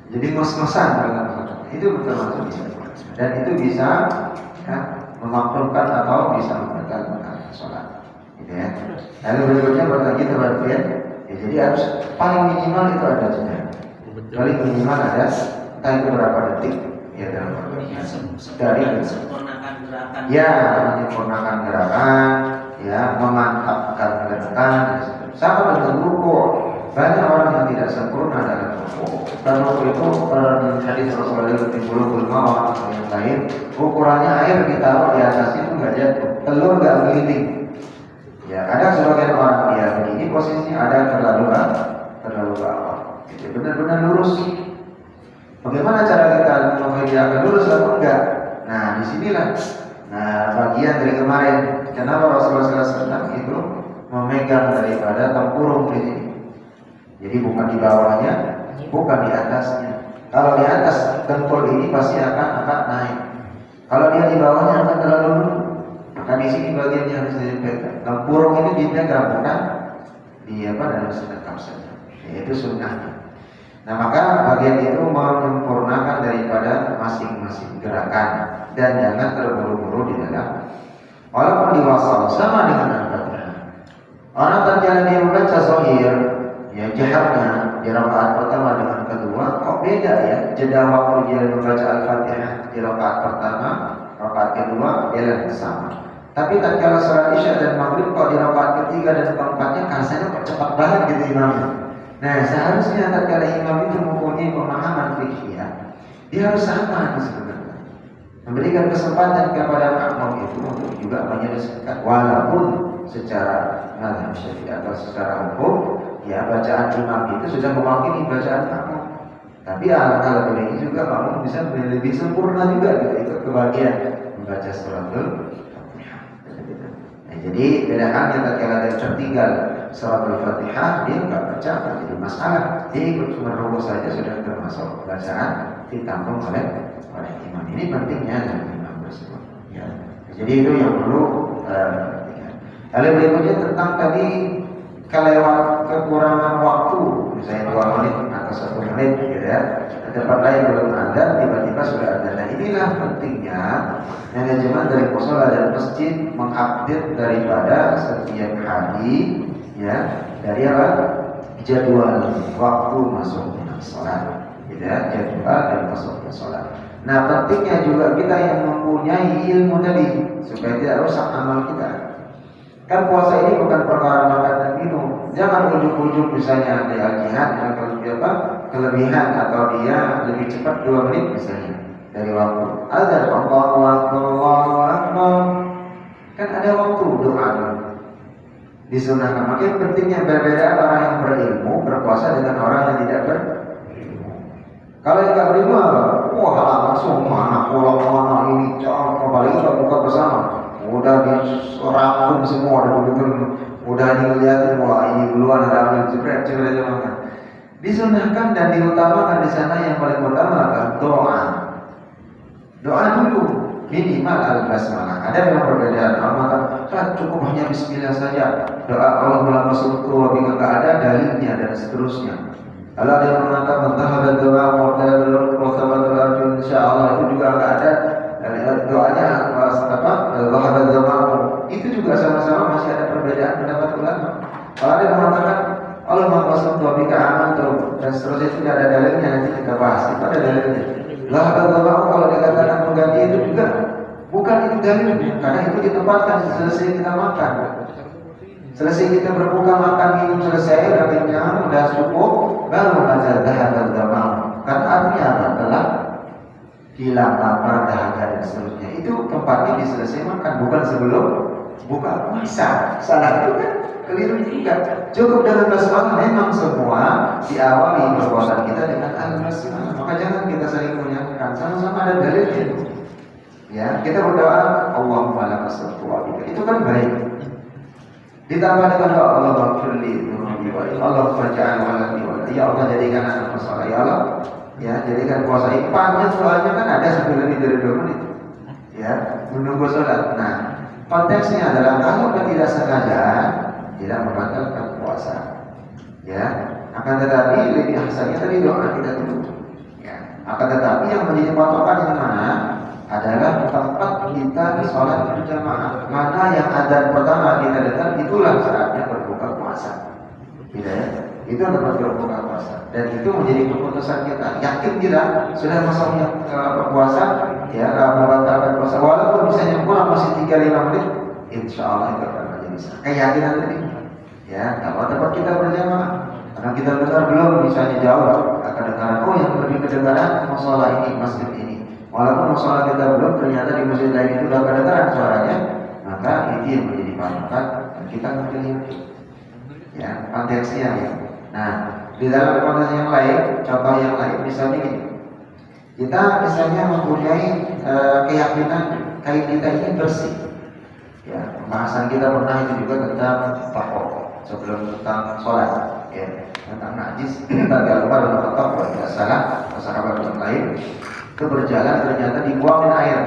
jadi ngos-ngosan dengan sholat. Itu termasuk bisa. Dan itu bisa ya, memakmurkan atau bisa membatalkan sholat. Gitu ya. Lalu berikutnya berkaki terbaik. Ya, jadi harus paling minimal itu ada jeda. Paling minimal ada entah itu berapa detik ya dalam dari sempurnakan gerakan. Ya, menyempurnakan gerakan, ya, memantapkan gerakan. Sama dengan ruku. Banyak orang yang tidak sempurna dalam ruku. Karena ruku itu hadis Rasulullah di Bulughul Maram atau yang lain, ukurannya air ditaruh di atas itu nggak jatuh, telur nggak meliting. Ya, ada sebagian orang dia begini posisinya ada terlalu bawah. Jadi benar-benar lurus. Bagaimana cara kita mengerjakan lurus atau enggak? Nah, disinilah. Nah, bagian dari kemarin, kenapa Rasulullah SAW itu memegang daripada tempurung di sini. Jadi bukan di bawahnya, bukan di atasnya. Kalau di atas dengkul ini pasti akan naik. Kalau dia di bawahnya akan terlalu lurus. Maka di sini bagian yang harus dipegang. Tempurung itu dipegang bukan di dalam sedekap saja. Yaitu sunnah. Nah, maka bagian itu menyempurnakan daripada masing-masing gerakan dan jangan terburu-buru di dalam. Walaupun di wasal sama dengan Al-Fatihah. Orang terjadi dia membaca zahir, ya jaharnya di rakaat pertama dengan kedua, kok beda ya? Jeda waktu dia membaca Al-Fatihah di rakaat pertama, rakaat kedua dia sama. Tapi tatkala salat Isya dan Maghrib kok di rakaat ketiga dan keempatnya rasanya kok cepat banget gitu imamnya. Nah, seharusnya tatkala imam itu mempunyai pemahaman fikih, dia harus sama sebenarnya. Memberikan kesempatan kepada makmum itu untuk juga menyelesaikan walaupun secara mazhab Syafi'i atau secara hukum ya bacaan imam itu sudah mewakili bacaan makmum. Tapi alangkah lebih baik juga makmum bisa lebih sempurna juga gitu, itu kebagian membaca suratul Fatihah. Nah, jadi beda halnya tatkala dia tertinggal suratul Fatihah, dia nggak baca apa jadi masalah. Dia ikut cuma rukuk saja sudah termasuk bacaan ditampung oleh imam. Ini pentingnya dalam imam tersebut. Ya. Jadi itu yang perlu perhatikan. Lalu berikutnya tentang tadi kelewat kekurangan waktu, misalnya 2 menit atau 1 menit, gitu ya. Tempat lain belum ada, tiba-tiba sudah ada. Nah, inilah pentingnya manajemen dari musola dan masjid mengupdate daripada setiap hari, ya, dari apa? Jadwal waktu masuknya sholat, gitu ya, jadwal dan masuknya sholat. Nah, pentingnya juga kita yang mempunyai ilmu tadi supaya tidak rusak amal kita. Kan puasa ini bukan perkara makan dan minum. Jangan ujuk-ujuk misalnya di al-jihad yang kelebihan atau dia lebih cepat 2 menit misalnya dari waktu. Azan Allahu Akbar Allahu Akbar. Kan ada waktu doa dulu. Disunahkan. Makanya pentingnya berbeda orang yang berilmu berpuasa dengan orang yang tidak berilmu. Kalau yang tidak berilmu apa? Wah, langsung mana pola ini apalagi kalau buka bersama. Udah dirangkum semua, udah dilihatin, wah ini duluan ada ambil jebret aja makan. Disunahkan dan diutamakan di sana yang paling utama adalah doa. Doa dulu minimal al-basmalah. Ada yang perbedaan. Orang cukup hanya Bismillah saja. Doa Allahumma masuktu wa bika nggak ada dalilnya dan seterusnya. Kalau ada yang mengatakan mentahada doa wa insyaallah itu juga nggak ada. Doanya itu juga sama-sama masih ada perbedaan pendapat ulama. Kalau ada yang mengatakan Allah maksud bika aman dan seterusnya itu tidak ada dalilnya, nanti kita bahas. Itu ada dalilnya. Kalau dikatakan mengganti itu juga bukan itu dalilnya, karena itu ditempatkan selesai kita makan. Selesai kita berbuka makan minum selesai, udah kenyang, udah cukup, baru baca dahaga gamau. Karena artinya apa? Telah hilang lapar, dahaga dan seterusnya. Itu tempatnya diselesai makan, bukan sebelum buka puasa. Salah itu kan keliru juga. Cukup dengan basmalah. Memang semua diawali perbuatan kita dengan al-basmalah. Maka jangan kita saling menyanyikan. Sama-sama ada dalilnya. Ya, kita berdoa Allahumma laka aslamtu wa bika. Itu kan baik. Ditambah dengan doa Allah maghfirli Allah farja'an waladi waladi. Ya Allah jadikan anak masalah. Ya Allah, ya jadikan puasa ipannya soalnya kan ada sampai lebih dari 2 menit. Ya, menunggu sholat. Nah, konteksnya adalah kalau kita tidak sengaja tidak membatalkan puasa. Ya, akan tetapi lebih hasilnya tadi doa kita dulu. Akan tetapi yang menjadi patokan yang mana adalah tempat kita sholat berjamaah. Mana yang adzan pertama kita dengar, itulah saatnya berbuka puasa. Gitu ya. Itu tempat berbuka puasa. Dan itu menjadi keputusan kita. Yakin tidak sudah masuknya berpuasa, ya membatalkan puasa. Walaupun misalnya kurang masih 3-5 menit, insya Allah itu akan menjadi sah. Keyakinan tadi. Ya, kalau tempat kita berjamaah. Karena kita dengar belum misalnya jauh, akan dengar yang lebih kedengaran masalah ini, masjid ini. Walaupun masalah kita belum, ternyata di masjid lain itu sudah kedengaran suaranya, maka itu yang menjadi patokan dan kita memilih. Ya, konteksnya ya. Nah, di dalam konteks yang lain, contoh yang lain, misalnya gini, kita misalnya mempunyai keyakinan kain kita ini bersih. Ya, pembahasan kita pernah itu juga tentang tahor sebelum tentang sholat. Ya, tentang najis, tentang Umar bin Khattab kalau tidak salah, sahabat yang lain itu berjalan ternyata dibuangin air.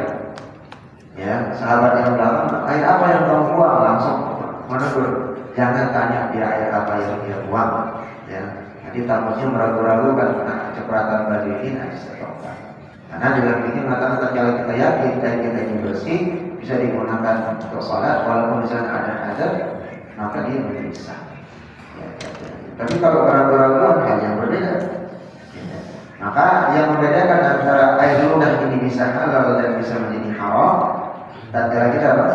Ya, sahabat yang belakang, air apa yang kamu buang? Langsung menegur, jangan tanya dia air apa yang dia buang. Ya, jadi takutnya meragu-ragu karena kecipratan baju ini najis atau enggak. Karena dengan ini mengatakan kalau kita yakin kain kita ini bersih, bisa digunakan untuk sholat, walaupun di sana ada hadzan, maka dia menjadi sah. Tapi kalau ragu-ragu hal yang berbeda. Maka yang membedakan antara air ludah ini bisa halal dan bisa menjadi haram, tatkala kita apa?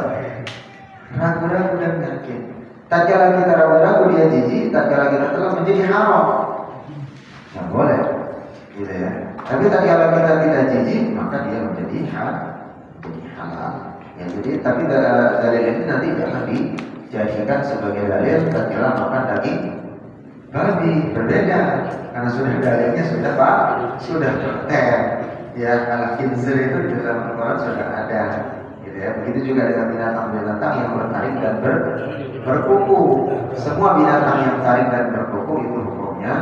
Ragu-ragu dan yakin. Tatkala kita ragu-ragu dia jijik, tatkala kita telah menjadi haram. Tidak boleh, gitu ya. Tapi tatkala kita tidak jijik, maka dia menjadi halal. Ya, jadi tapi dalil ini nanti jangan dijadikan sebagai dalil tatkala makan daging babi, berbeda karena sudah dalilnya sudah tertera. Ya, al-khinzir itu di dalam Al-Quran sudah ada, gitu ya. Begitu juga dengan binatang-binatang yang bertaring dan berkuku. Semua binatang yang taring dan berkuku itu hukumnya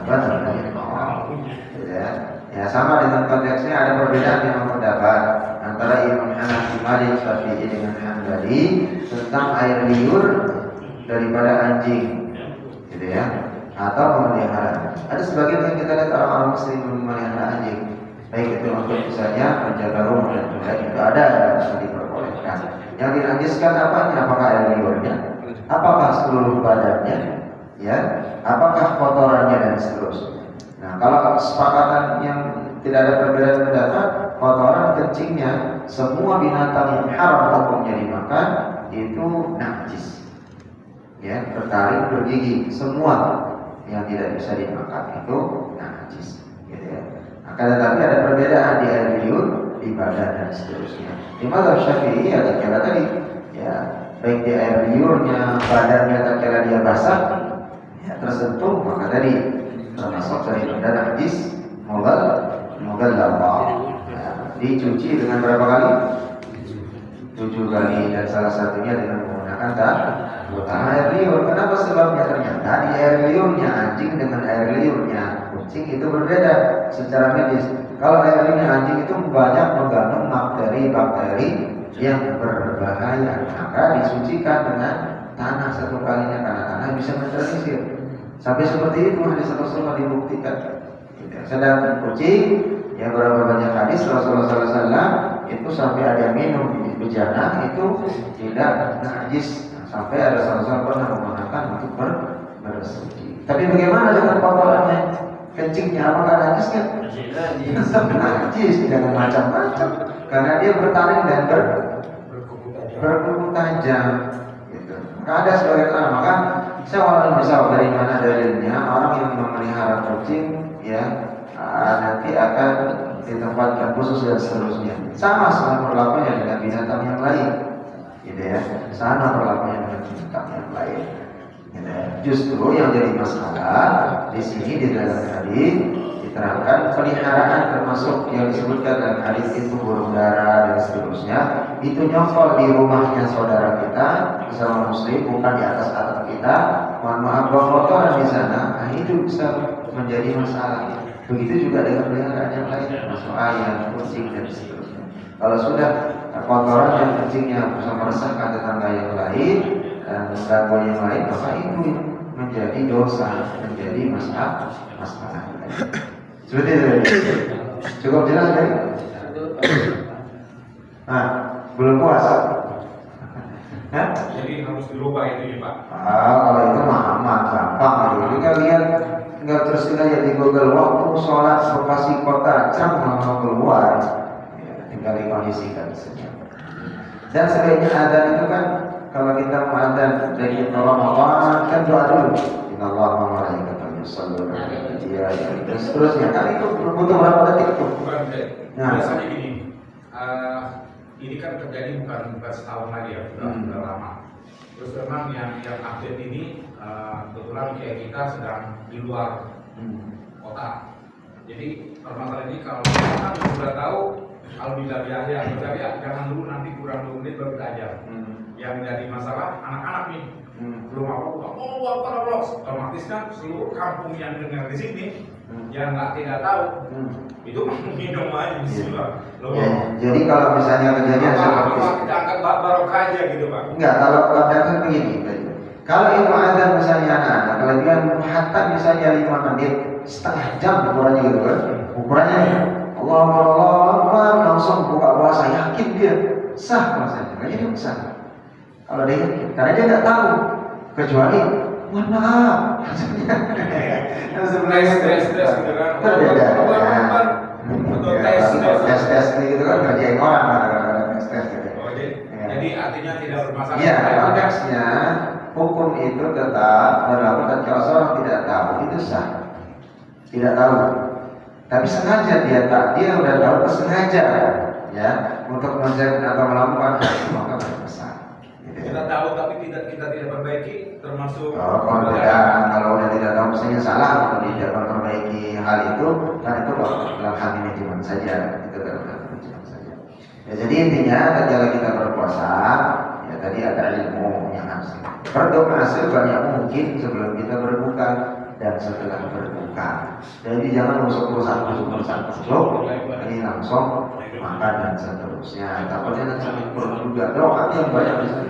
apa namanya? Gitu ya. Ya, sama dengan konteksnya ada perbedaan yang pendapat antara Imam Hanafi, Malik, Syafi'i dengan Hanbali tentang air liur daripada anjing. Gitu ya, atau memelihara. Ada sebagian yang kita lihat orang-orang muslim memelihara anjing, baik itu untuk misalnya menjaga rumah dan juga itu ada yang bisa diperbolehkan. Yang dinajiskan apanya? Apakah air liurnya? Apakah seluruh badannya? Ya, apakah kotorannya dan seterusnya? Nah, kalau kesepakatan yang tidak ada perbedaan pendapat, kotoran kencingnya semua binatang yang haram hukumnya dimakan itu najis. Ya, bertaring, bergigi, semua yang tidak bisa dimakan itu najis, gitu ya. Akan tetapi ada perbedaan di air liur, di badan dan seterusnya. Di mazhab Syafi'i ada kira tadi, ya, baik di air liurnya, badannya tatkala dia basah, ya, tersentuh, maka tadi termasuk dari benda najis, moga lambang. Ya, dicuci dengan berapa kali? 7 kali, dan salah satunya dengan menggunakan air liur. Kenapa sebabnya? Ternyata di air liurnya anjing dengan air liurnya kucing itu berbeda secara medis. Kalau air liurnya anjing itu banyak mengandung bakteri-bakteri yang berbahaya, maka disucikan dengan tanah satu kalinya karena tanah bisa menterisir. Sampai seperti itu hadis Rasulullah dibuktikan. Sedangkan kucing, ya berapa banyak hadis Rasulullah SAW itu sampai ada minum di bejana itu tidak najis. Sampai ada salah pernah menggunakan untuk bersuci. Tapi bagaimana dengan kotorannya? Kencingnya apakah najis kan? Najis, tidak macam-macam. Karena dia bertaring dan berkuku tajam. Gitu. Maka ada sebagian orang, maka saya walau misal dari mana dalilnya orang yang memelihara kucing, ya nanti akan ditempatkan khusus dan seterusnya. Sama berlakunya dengan binatang yang lain. Gitu ya, sama perlakuannya dengan binatang yang lain. Gitu ya. Justru yang jadi masalah di sini di dalam hadis diterangkan peliharaan termasuk yang disebutkan dalam hadis itu burung dara dan seterusnya itu nyokol di rumahnya saudara kita bersama muslim, bukan di atas atap kita. Mohon maaf kotoran di sana, nah itu bisa menjadi masalah. Begitu juga dengan peliharaan yang lain, termasuk ayam, kucing dan seterusnya. Kalau sudah kotoran dan kencingnya bisa meresahkan tetangga yang lain dan mengganggu yang lain, maka itu menjadi dosa, menjadi masalah. Seperti itu. Cukup jelas kan? Nah, belum puas. Hah? Jadi harus dirubah itu ya Pak. Kalau itu mah aman, gampang gitu. Jadi kalian nggak terus kita ya di Google waktu sholat Bekasi kota cang mau keluar, ya, tinggal dikondisikan saja. Dan sebaiknya adzan itu kan kalau kita mau adzan dari Ramadan kan doa dulu. Innallaha wa malaikatahu yusholluna 'alan nabi ya terus seterusnya kan itu butuh berapa detik tuh? Bukan deh. Nah. Biasanya gini. Ini kan terjadi bukan setahun lagi ya, sudah lama. Terus memang yang update ini kebetulan kayak kita sedang di luar kota. Jadi permasalahan ini kalau kita sudah tahu kalau bila biaya jangan dulu nanti kurang 2 menit baru kita ajar. Yang jadi masalah anak-anak nih belum apa otomatis kan seluruh kampung yang dengar di sini yang tidak tahu itu minum aja bismillah. Jadi kalau misalnya kejadian seperti itu kita angkat barokah aja gitu Pak. Enggak, kalau kan begini. Kalau ilmu adzan misalnya anak-anak, kelebihan hatta misalnya 5 menit, setengah jam ukurannya gitu kan. Ukurannya Allah langsung buka puasa, yakin dia sah puasanya. Jadi dia sah. Kalau dia yakin, karena dia nggak tahu kecuali mohon maaf. Sebenarnya tes gitu kan. berbeda. Tes gitu kan kerjain orang kadang-kadang tes gitu. Jadi artinya tidak bermasalah. Iya, konteksnya hukum itu tetap berlaku dan kalau seorang tidak tahu itu sah. Tidak tahu. Tapi sengaja dia udah tahu sengaja ya untuk menjaga atau melakukan maka besar. Kita tahu tapi kita tidak perbaiki termasuk perbedaan. Kalau udah tidak tahu misalnya salah atau tidak memperbaiki hal itu kan itu dalam hal manajemen saja itu dalam hal manajemen saja. Ya, jadi intinya ketika kita berpuasa ya tadi ada ilmu yang harus berdoa sebanyak mungkin sebelum kita berbuka dan setelah berbuka. Jadi jangan masuk ini langsung makan dan seterusnya. Takutnya nanti sakit perut juga. Doa yang banyak bisa.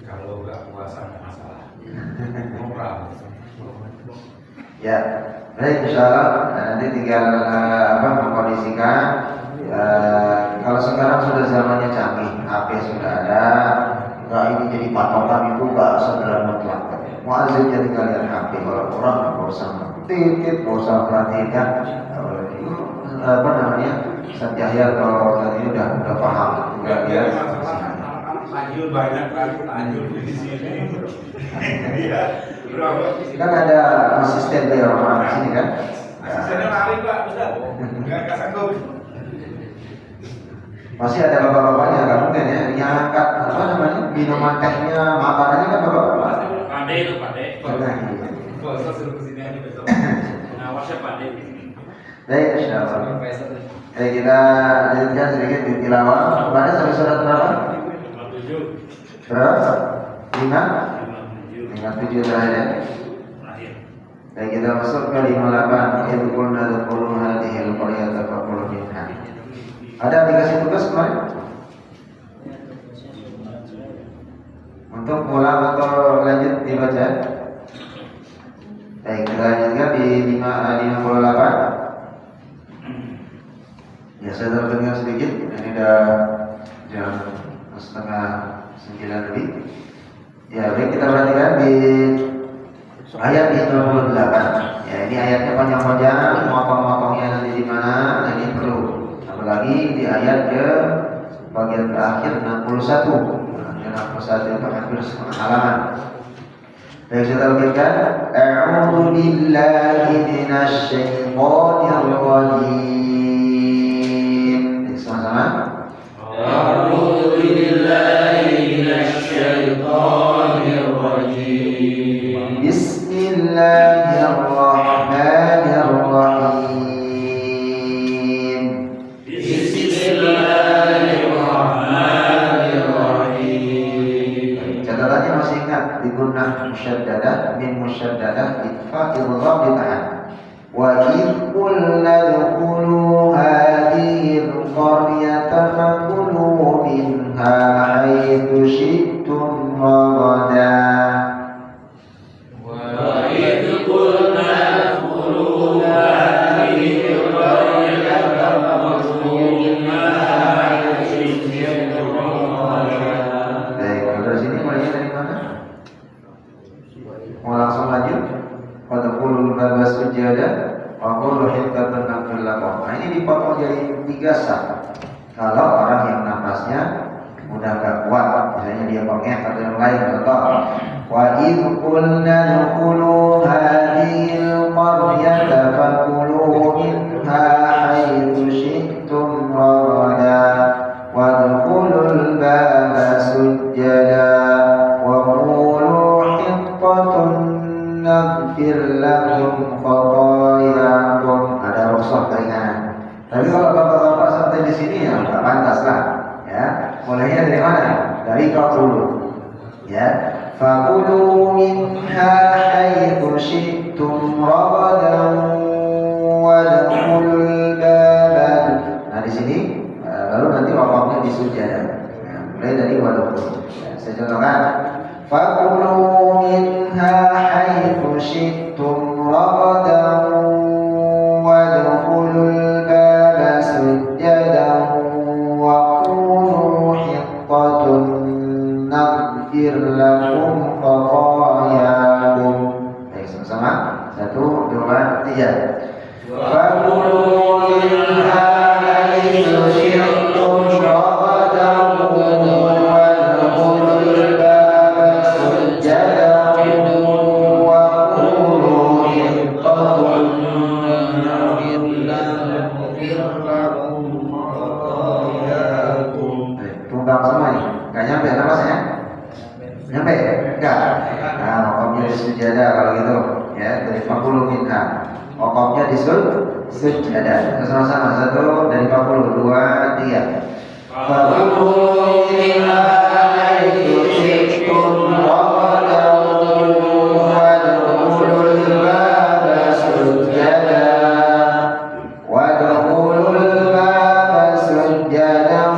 Kalau nggak puasa masalah. Ngobrol. Ya, baik insyaallah nanti tinggal mengkondisikan. Kalau sekarang sudah zamannya canggih, HP sudah ada. Enggak ini jadi patokan itu enggak segera mutlak. Muazzinnya tinggal lihat HP. Kalau orang nggak usah titip, nggak usah perhatikan. Apa namanya? Ustaz Yahya kalau tadi udah paham juga dia. Lanjut banyak kan, lanjut di sini. Iya. Berapa? Kan ada asisten dari orang di sini kan? Asistennya lari Pak, Ustaz. Enggak sanggup. Masih ada bapak-bapaknya kan mungkin ya yang angkat apa namanya minuman tehnya makanannya kan bapak-bapak. Pade itu pade. Puasa suruh kesini aja besok. Pengawasnya pade. Baik, insyaallah. Baik, kita lanjutkan sedikit di tilawah. Kemarin sampai surat berapa? 57. Berapa? 5? 57. 57 terakhir ya. Terakhir. Baik, kita masuk ke 58. Idh qulna dkhulu hadhihi al-qaryata faqulu minha. Ada dikasih tugas kemarin? Untuk ulang atau lanjut dibaca? Baik, kita lanjutkan di 58. Ya, saya terdengar sedikit. Ini udah jam 8:30 lebih. Ya, baik kita perhatikan di ayat 58. Ya, ini ayatnya panjang-panjang, motong-motongnya nanti di mana? Nah, ini perlu. Apalagi di ayat ke bagian terakhir 61. Yang 61 itu hampir setengah halaman. Baik, kita lanjutkan. A'udzu billahi minasy syaithanir rajim. Sama-sama. A'udzu billahi minasy syaithanir rajim. Bismillahirrahmanirrahim. Catatannya masih ingat di gunnah musyaddadah min musyaddadah itfa'il dhab ditahan. Wa idh qulna dkhulu hadhihi al-qaryata fakulu minha haitsu syi'tum رغدا وإذ قلنا ادخلوا هذه القرية فاخرجوا منها حيث شئتم رغدا. Baik, kalau dari sini mulainya dari mana? Mau langsung lanjut? Wadkhulul baba sujada wa qulu hiqqatan naghfir lakum. Nah, ini dipotong jadi 3 sah. Kalau orang yang napasnya udah gak kuat, misalnya dia pengek atau yang lain, contoh wa idh qulna dkhulu hadhil qaryata fakulu minha haitsu syi'tum ragada wadkhulul baba sujada wa qulu hiqqatun naghfir lakum khatayakum. Ada rukhsah keringanan. Tapi kalau bapak-bapak sampai di sini ya nggak pantas lah, ya. Mulainya dari mana? Dari dulu, ya. Fakulu minha haitsu syi'tum ragadan wadkhulul baba. Nah di sini baru nanti wakafnya di sujada. Ya, mulai dari wadkhul. Ya, saya contohkan. Fakulu minha haitsu syi'tum ragadan wadkhulul naghfir lakum khatayakum. Baik, sama-sama. 1, 2, 3. Fakulu minha haitsu syi'tum ragadan wadkhulul baba sujadan wa qulu hiqqatun naghfir lakum khatayakum. Tunggal semua nih. Gak nyampe napasnya? Nyampe? Enggak. Nah, wakafnya di sujada kalau gitu, ya, dari 40 minha. Wakafnya di sujada. Sama-sama. 1 dari 40, 2, 3. Fakulu minha haitsu syi'tum ragadan wadkhulul baba sujada wadkhulul baba sujadan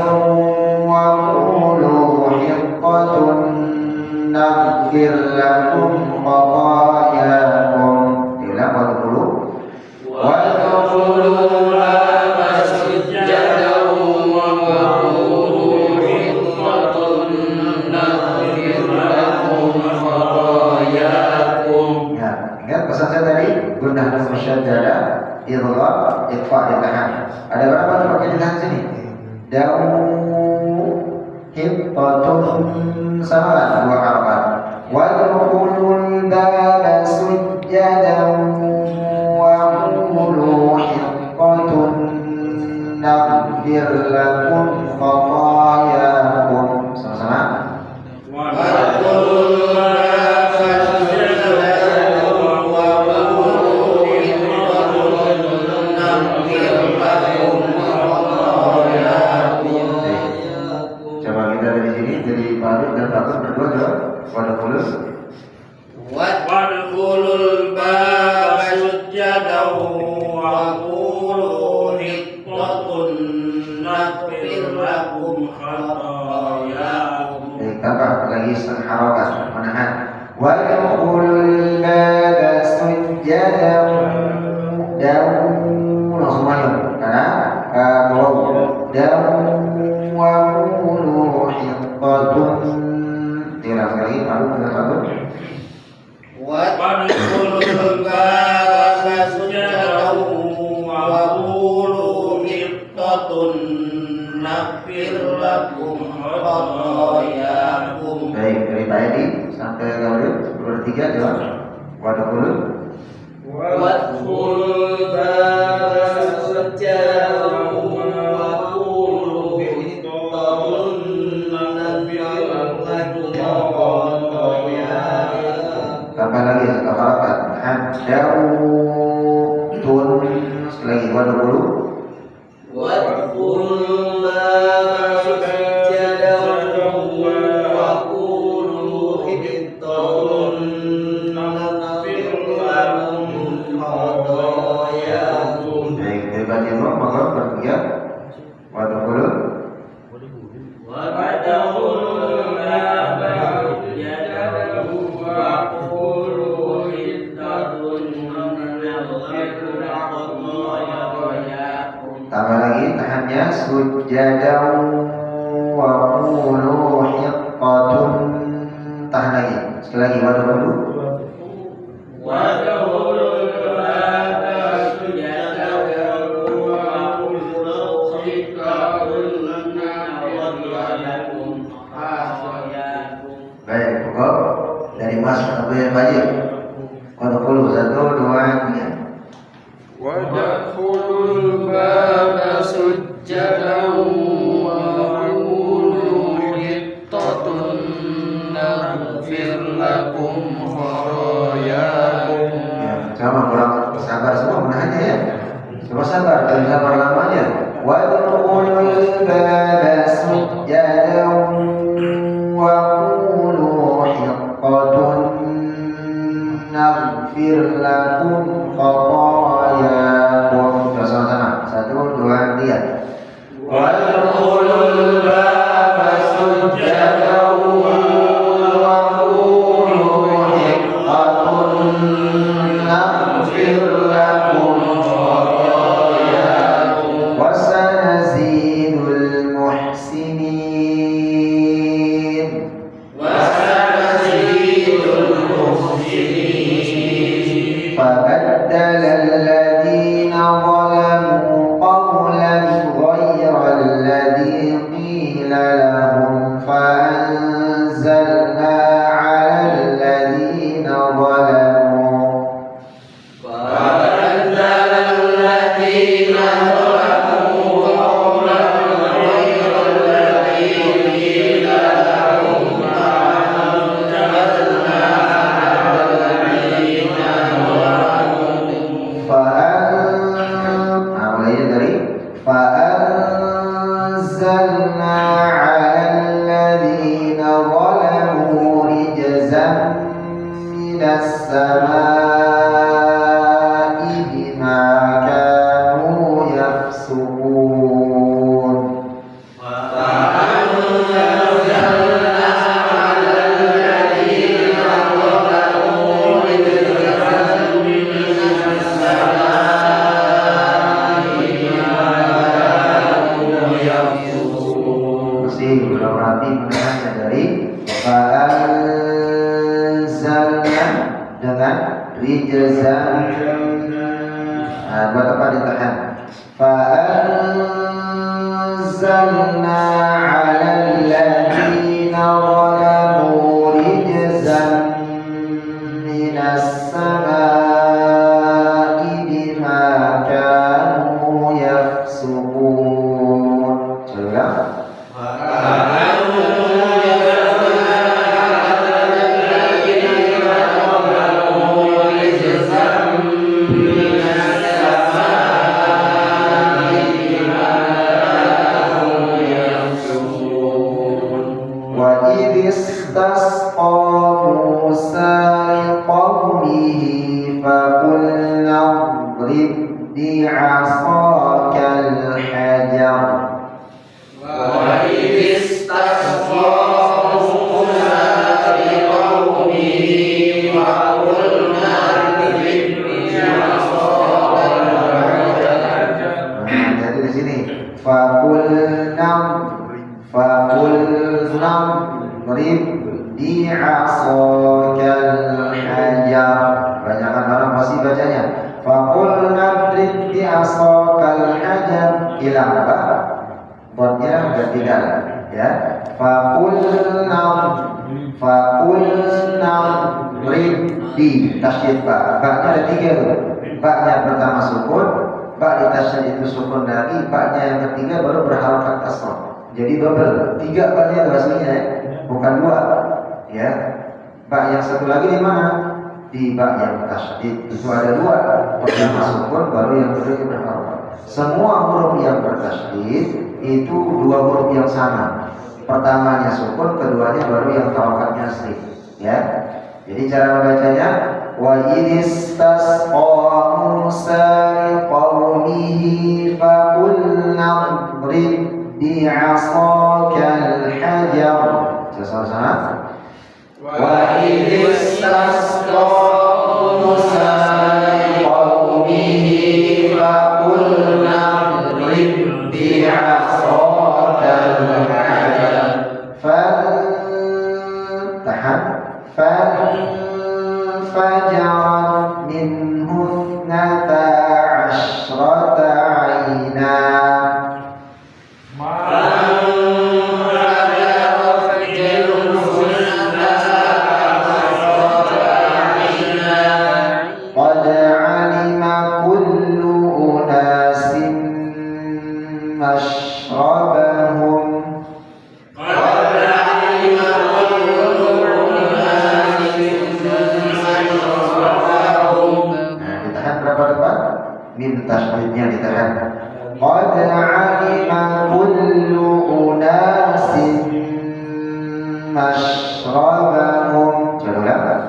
naghfir lakum khatayakum. Diulang wadkhulul baba sujadan wa qulu hiqqatun naghfir lakum khatayakum. Ya, ingat pesan saya tadi, gunnah musyaddada, idgham, ikhfa, ditahan. Ada berapa tuh pakai ditahan sini? Hiqqatun sama 2 harakat. Wadkhulul baba sujjadan wa qulu hiqqatun naghfir lakum khatayakum. Sama-sama. Wadkhulul baba sujjadan wa qulu hiqqatun naghfir lakum khatayakum. Coba kita dari sini, dari Pak dan Pak berdua coba. Wadkhulul baba sujjadan wa qulu hiqqatun naghfir lakum khatayakum. Tambah lagi setengah harakat, menahan. Wadkhulul baba sujjadan langsung maju karena wa qulu hiqqatun. Tiga lagi malu dengan satu. Wadkhulul baba sujjadan wa qulu hiqqatun naghfir lakum khatayakum. Baik, dari Pak Edi sampai Gabriel 2-3 jawab. Wadkhulul baba sujjadan wa qulu hiqqatun naghfir lakum khatayakum. Tambah lagi satu harakat. Haddautun. Sekali lagi Wadkhulul baba sujjadan wa qulu hiqqatun naghfir lakum khatayakum. Baik, debat yang maka bertiap. Wadkhulul Wadkhulul baba sujadan wa qulu hiqqatun. Tahan lagi. Sekali lagi wadkhulu. Wadkhulul baba sujadan wa qulu hiqqatun lakum khasyakum. Baik, pokok dari Mas Abdul Majid. Wadkhulu 1 2 3. Wadkhulul baba sujadan wa qulu hittatun naghfir lakum khatayakum. Ya, coba kurang sabar semua menahannya ya. Coba sabar, kalau sabar lamanya. Wadkhulul baba sujadan wa qulu hiqqatun naghfir lakum khatayakum. Coba sama-sama. 1 2 3. Wadkhulul baba sujadan wa qulu hiqqatun naghfir lakum khatayakum. Wasanazidul muhsinin. Wasanazidul muhsinin. فبدل الذين ظلموا قولا غير الذي قيل لهم فأنزلنا على الذين ظلموا فبدل الذين ظلموا قولا غير الذي قيل لهم فأنزلنا على الذين فأنزلنا على الذين ظلموا رجزا من السماء بما كانوا يفسقون. فأنزلنا على الذين ظلموا رجزا من السماء بما كانوا يفسقون. Masih belum rapi menahannya dari fa'anzalna dengan rijzan. Nah, buat apa ditahan? Fa'anzalna 'alal ladzina zalamu rijzan minas samaa'i bima kanu yafsukun. Coba. وَإِذِ اسْتَسْقَى مُوسَى لِقَوْمِهِ فَقُلْنَا اضْرِب بِّعَصَاكَ الْحَجَرَ. وَإِذِ اسْتَسْقَى مُوسَى لِقَوْمِهِ فَقُلْنَا اضْرِب بِّعَصَاكَ الْحَجَرَ. Nah, jadi di sini faqulna rib bi'asakal hajar. Banyakan orang masih bacanya faqulna rib bi'asakal hajar. Hilang apa? Botnya sudah tinggal ya. Faqulna rib bi tasydid ba. Ba-nya ada 3 tuh. Ba-nya pertama sukun, ba di tasydid itu sukun lagi, ba-nya yang ketiga baru berharokat kasrah. Jadi double, 3 ba-nya itu aslinya ya, bukan 2 ya. Ba yang satu lagi di mana? Di ba yang tasydid. Itu ada 2, pertama sukun baru yang kedua berharokat. Semua huruf yang bertasydid itu 2 huruf yang sama. Pertamanya sukun, keduanya baru yang harokatnya asli ya. Jadi cara membacanya wa idistasqa Musa liqaumihi faqulna idrib bi'asakal hajar. Sama-sama. Wa idistasqa Musa liqaumihi faqulna idrib bi'asakal فانفجرت منه اثنتا عشرة عينا قد علم كل أناس مشربهم ditahan berapa depan? Mim tasydidnya ditahan. Qad alima kullu unasin mashrabahum. Coba ulang.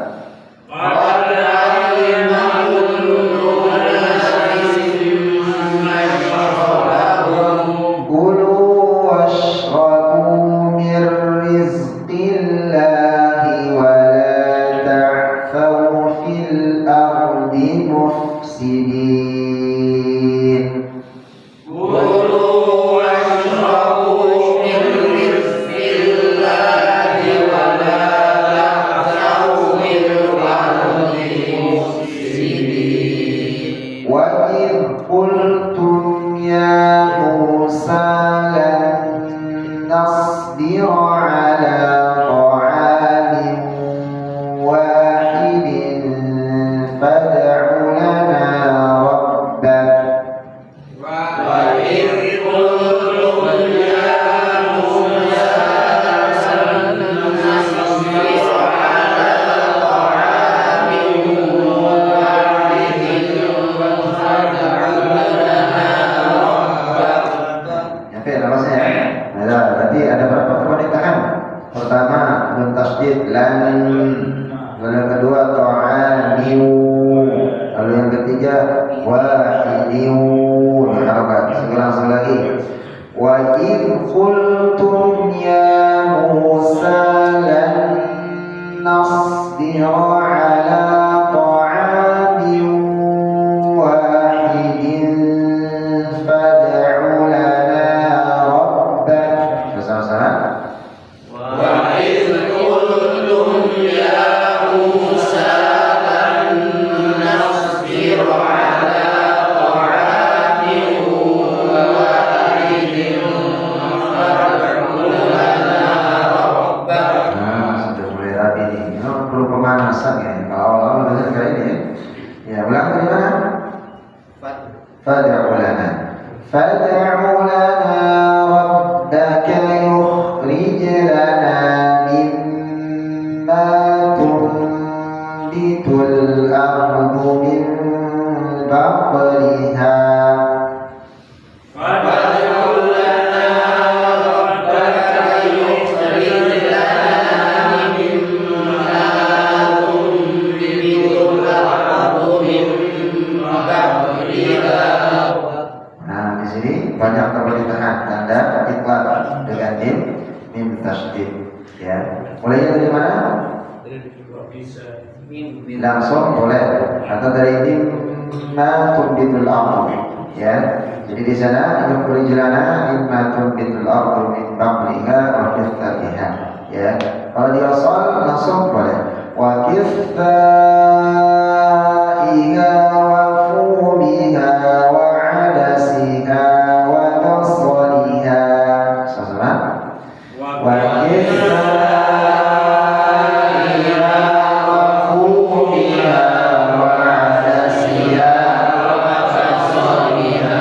Kulu washrabu min rizqillahi wa la ta'thaw fil ardi mufsidin. Wa idh qultum ya Musa lan nasbira ala ta'amin wahidin fad'u lana rabbak nyampe lapasnya ya. Nah, berarti ada berapa pernikahan? Pertama nun tasdid lan, lalu yang kedua ta'aniu, lalu yang ketiga wahidiu, harakat. Sekali lagi. Wa idh qultum ya Musa lan nasbira ala ta'amin wahidin fad'u lana rabbak. Bersama-sama. Nah, sudah mulai rapi nih. Ini perlu pemanasan ya. Kalau awal-awal belajar kayak ini ya. Ya, ulang dari mana? Fad'u lana. Fad'u lana rabbaka yukhrij lana mimma tunbitul ardu min baqliha. Nah, di sini banyak pemerintahan tanda iklan dengan mim tasdid ya. Mulainya dari mana? Langsung boleh atau dari mimma tunbitul ardu ya. Jadi di sana yukhrij lana mimma tunbitul ardu min baqliha wa qithatiha ya. Kalau di asal langsung boleh. Wa qithaiha wa fumiha wa adasiha wa basaliha. Sama-sama. Wa qithaiha wa fumiha wa adasiha wa basaliha.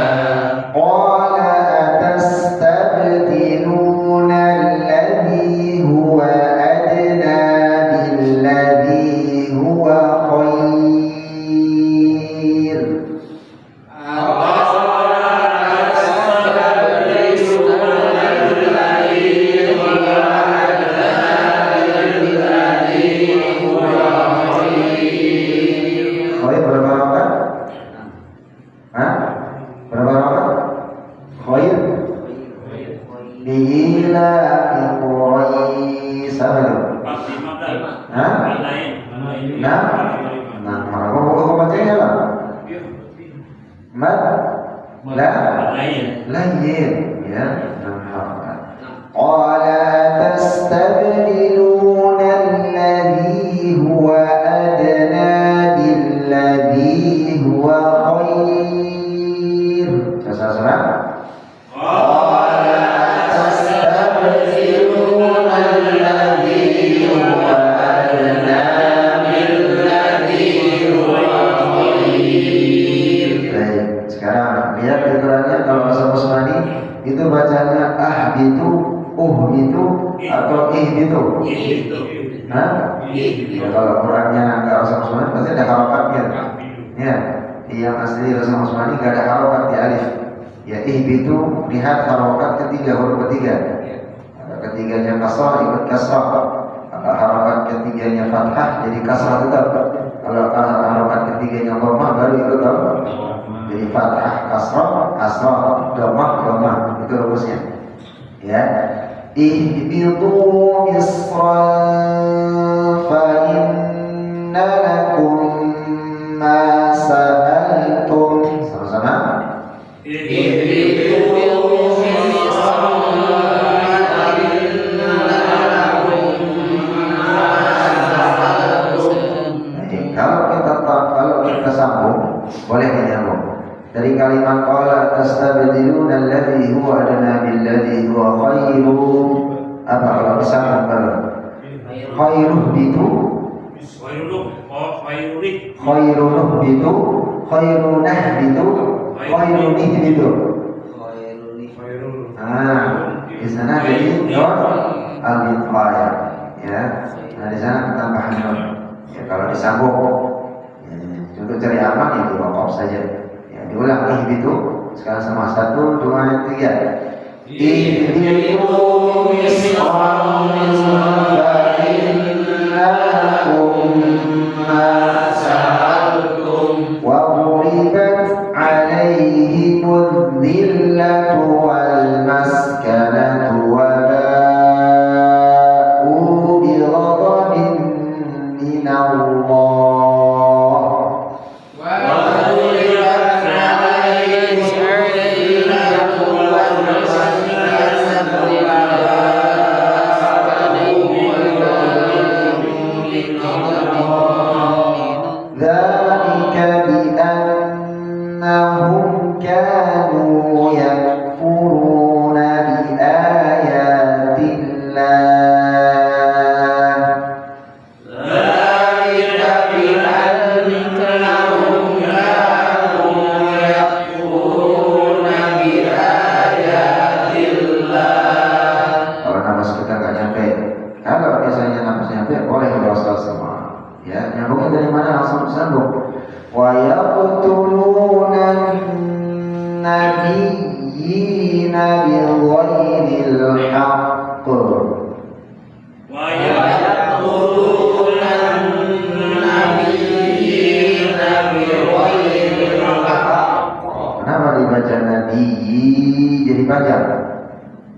Qala atastabdiluna alladhi huwa adna billadhi huwa khair. Khair berapa rakaat? Hah? Berapa rakaat? Khair bila Quraisy sama dong. Hah? Nah, kau bacanya apa? Mad, la, lain, ya. Qala tastabdiluna alladhi huwa adna itu bacanya ahbitu, uhbitu atau ihbitu? Hah? Ya, kalau Qurannya nggak Rasul Usmani pasti ada harokatnya. Ya, yang asli Rasul Usmani nggak ada harokat di alif. Ya, ihbitu lihat harokat ketiga, huruf ketiga. Ketiganya kasrah ikut kasrah. Kalau harokat ketiganya fathah jadi kasrah tetap. Kalau harokat ketiganya dhammah baru ikut dhammah. Jadi fathah kasrah kasrah dhammah dhammah itu rumusnya. Ya. Ihbitu misran fa inna lakum ma sa'altum. Sama-sama. Ihbitu kalau kita sambung boleh menyambung dari kalimat qala tastabdiluna alladhi huwa adna billadhi huwa khairu. Apa kalau disambung kalau khairuh bitu khairuh bitu khairunah bitu khairunih bitu. Di sana jadi non al-mithaya ya. Nah di sana tambahan non. Ya, kalau disambung untuk cari aman ya diwakaf saja. Ya, diulang ihbitu sekarang sama 1, 2, 3. Ihbitu misran fa innakum ma sa'altum wa uribat alaihimudz dhillatu wal maskanatu wa ba'u bi ghadabin min Allah.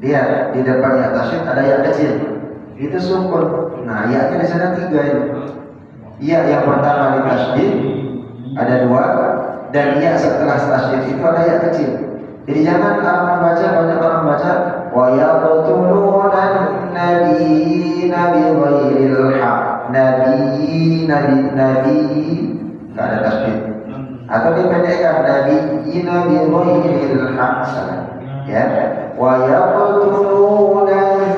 Lihat di depan ya tasydid ada ya kecil. Itu sukun. Nah, ya-nya di sana 3 ini. Ya yang pertama di tasydid ada 2 dan ya setelah tasydid itu ada ya kecil. Jadi jangan orang membaca banyak orang baca wa yaqtuluna nabiyina bi ghairil haqq. Nabi enggak ada tasydid. Atau dipendekkan nabiyina bi ghairil haqq. Ya, wa yaqtuluna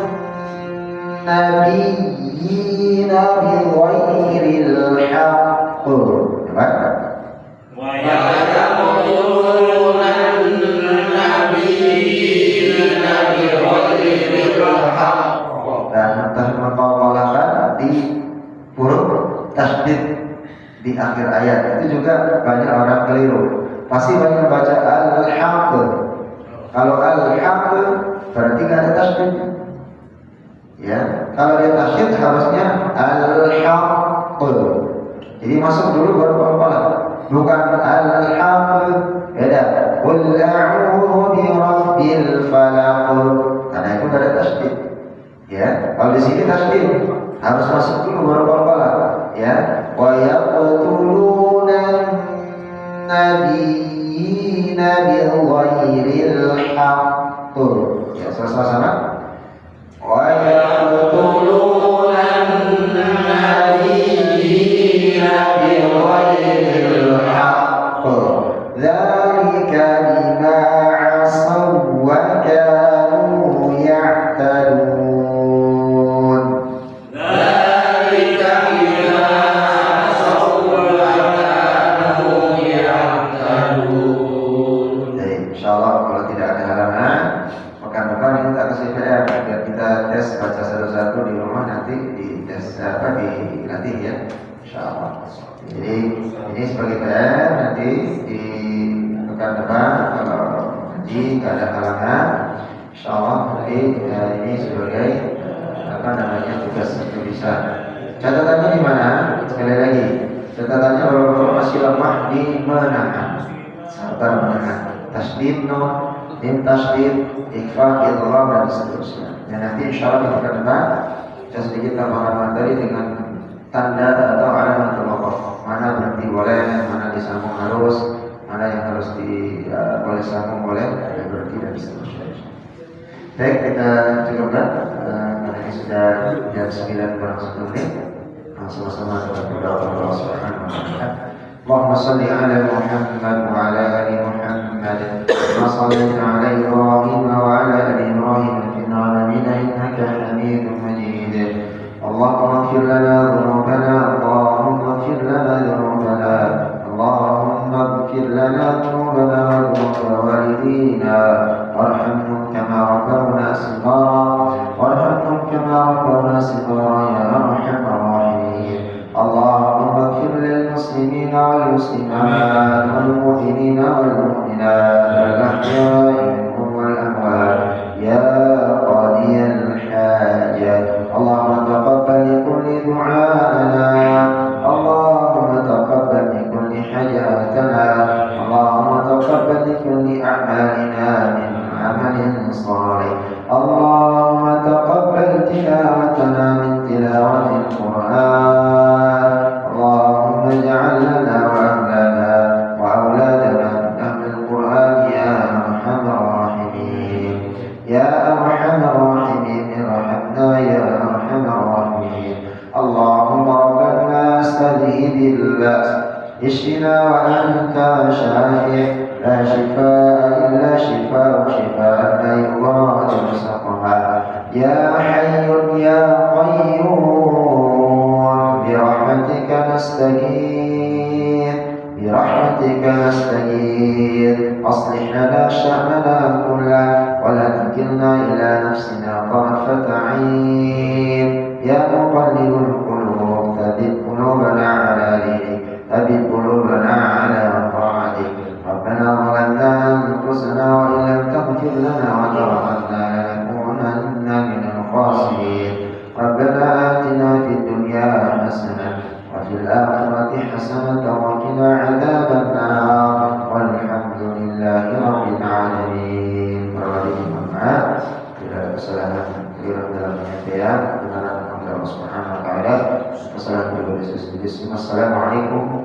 nabiyina bi ghairil haqq. Coba. Wa yaqtuluna nabiyina bi ghairil haqq. Dan termengkolakkan di huruf tasydid di akhir ayat itu juga banyak orang keliru. Pasti banyak baca al-haqq. Kalau al-haqq berarti nggak ada tasydid. Ya, kalau dia tasydid harusnya al-haqq. Jadi masuk dulu baru pelan-pelan. Bukan al-haqq. Beda. Qul a'udzu bi rabbil falaq. Karena itu nggak ada tasydid. Ya, kalau di sini tasydid harus masuk dulu baru pelan-pelan. Ya, wa yaqtuluna nabiyina bi ghairil haqq. Ya, sama-sama. Wa yaqtuluna nabiyina bi ghairil haqq. Dzalika bima 'asaw wa kanu ya'tadun. Insyaallah kalau tidak ada halangan insyaallah. Jadi ini sebagai PR nanti di pekan depan kalau nanti nggak ada halangan, insyaallah nanti ini sebagai apa namanya tugas tulisan. Catatannya di mana? Sekali lagi, catatannya kalau masih lemah di menahan, sabar menahan, tasdid nun, mim tasdid, ikhfa, idgham dan seterusnya. Dan nanti insyaallah di pekan depan saya sedikit tambahan materi dengan tanda atau alamat waqaf. Mana berhenti boleh, mana disambung harus, mana yang harus boleh sambung boleh, ada berhenti dan seterusnya. Baik, kita cukupkan. Karena ini sudah jam 9 kurang 1 menit. Sama-sama kita berdoa kepada Allah Subhanahu wa taala. Allahumma shalli ala Muhammad wa ala ali Muhammad. Kama shallaita ala Ibrahim wa ala ali Ibrahim fil alamin innaka Hamidum Majid. Allahumma ighfir lana dhunubana, Allahumma ighfir lana dhunubana, Allahumma ighfir lana dhunubana wa dhunuba walidina. Warhamhum kama rabbawna shighara, warhamhum kama rabbawna shighara ya arhamar rahimin. Allahumma ighfir lil muslimina wal muslimat wal mu'minina wal mu'minat wal ahya'i minhum wal amwat ya qadiyal hajat. Allahumma taqabbal li kulli du'aana, Allahumma taqabbal li kulli hajatana, Allahumma taqabbal li kulli a'malina min amalin salih. Allahumma taqabbal tilawatana min tilawatil Qur'an. Allahumma ij'al lana wa ahlana wa awladana min ahlil Qur'an ya arhamar rahimin. Ya arhamar rahimin, irhamna ya arhamar rahimin. Allahumma rabbana astadhibil ba's, ishfina wa anta shafi'. لا شفاء إلا شفاء شفاء لا يغادر سقما. يا حي يا قيوم برحمتك نستغيث، برحمتك نستغيث. أصلح لنا شأننا كله ولا تكلنا إلى نفسنا طرفة عين. يا مقلب القلوب ثبت قلوبنا على دينك، ثبت قلوبنا على طاعتك. ربنا ظلمنا أنفسنا وإن لم تغفر لنا وترحمنا لنكونن من الخاسرين. ربنا آتنا في الدنيا حسنة وفي الآخرة حسنة وقنا عذاب النار والحمد لله رب العالمين. Tidak kesalahan keliruan dalam penyampaian, kebenaran Allah Subhanahu wa taala. Wassalamualaikum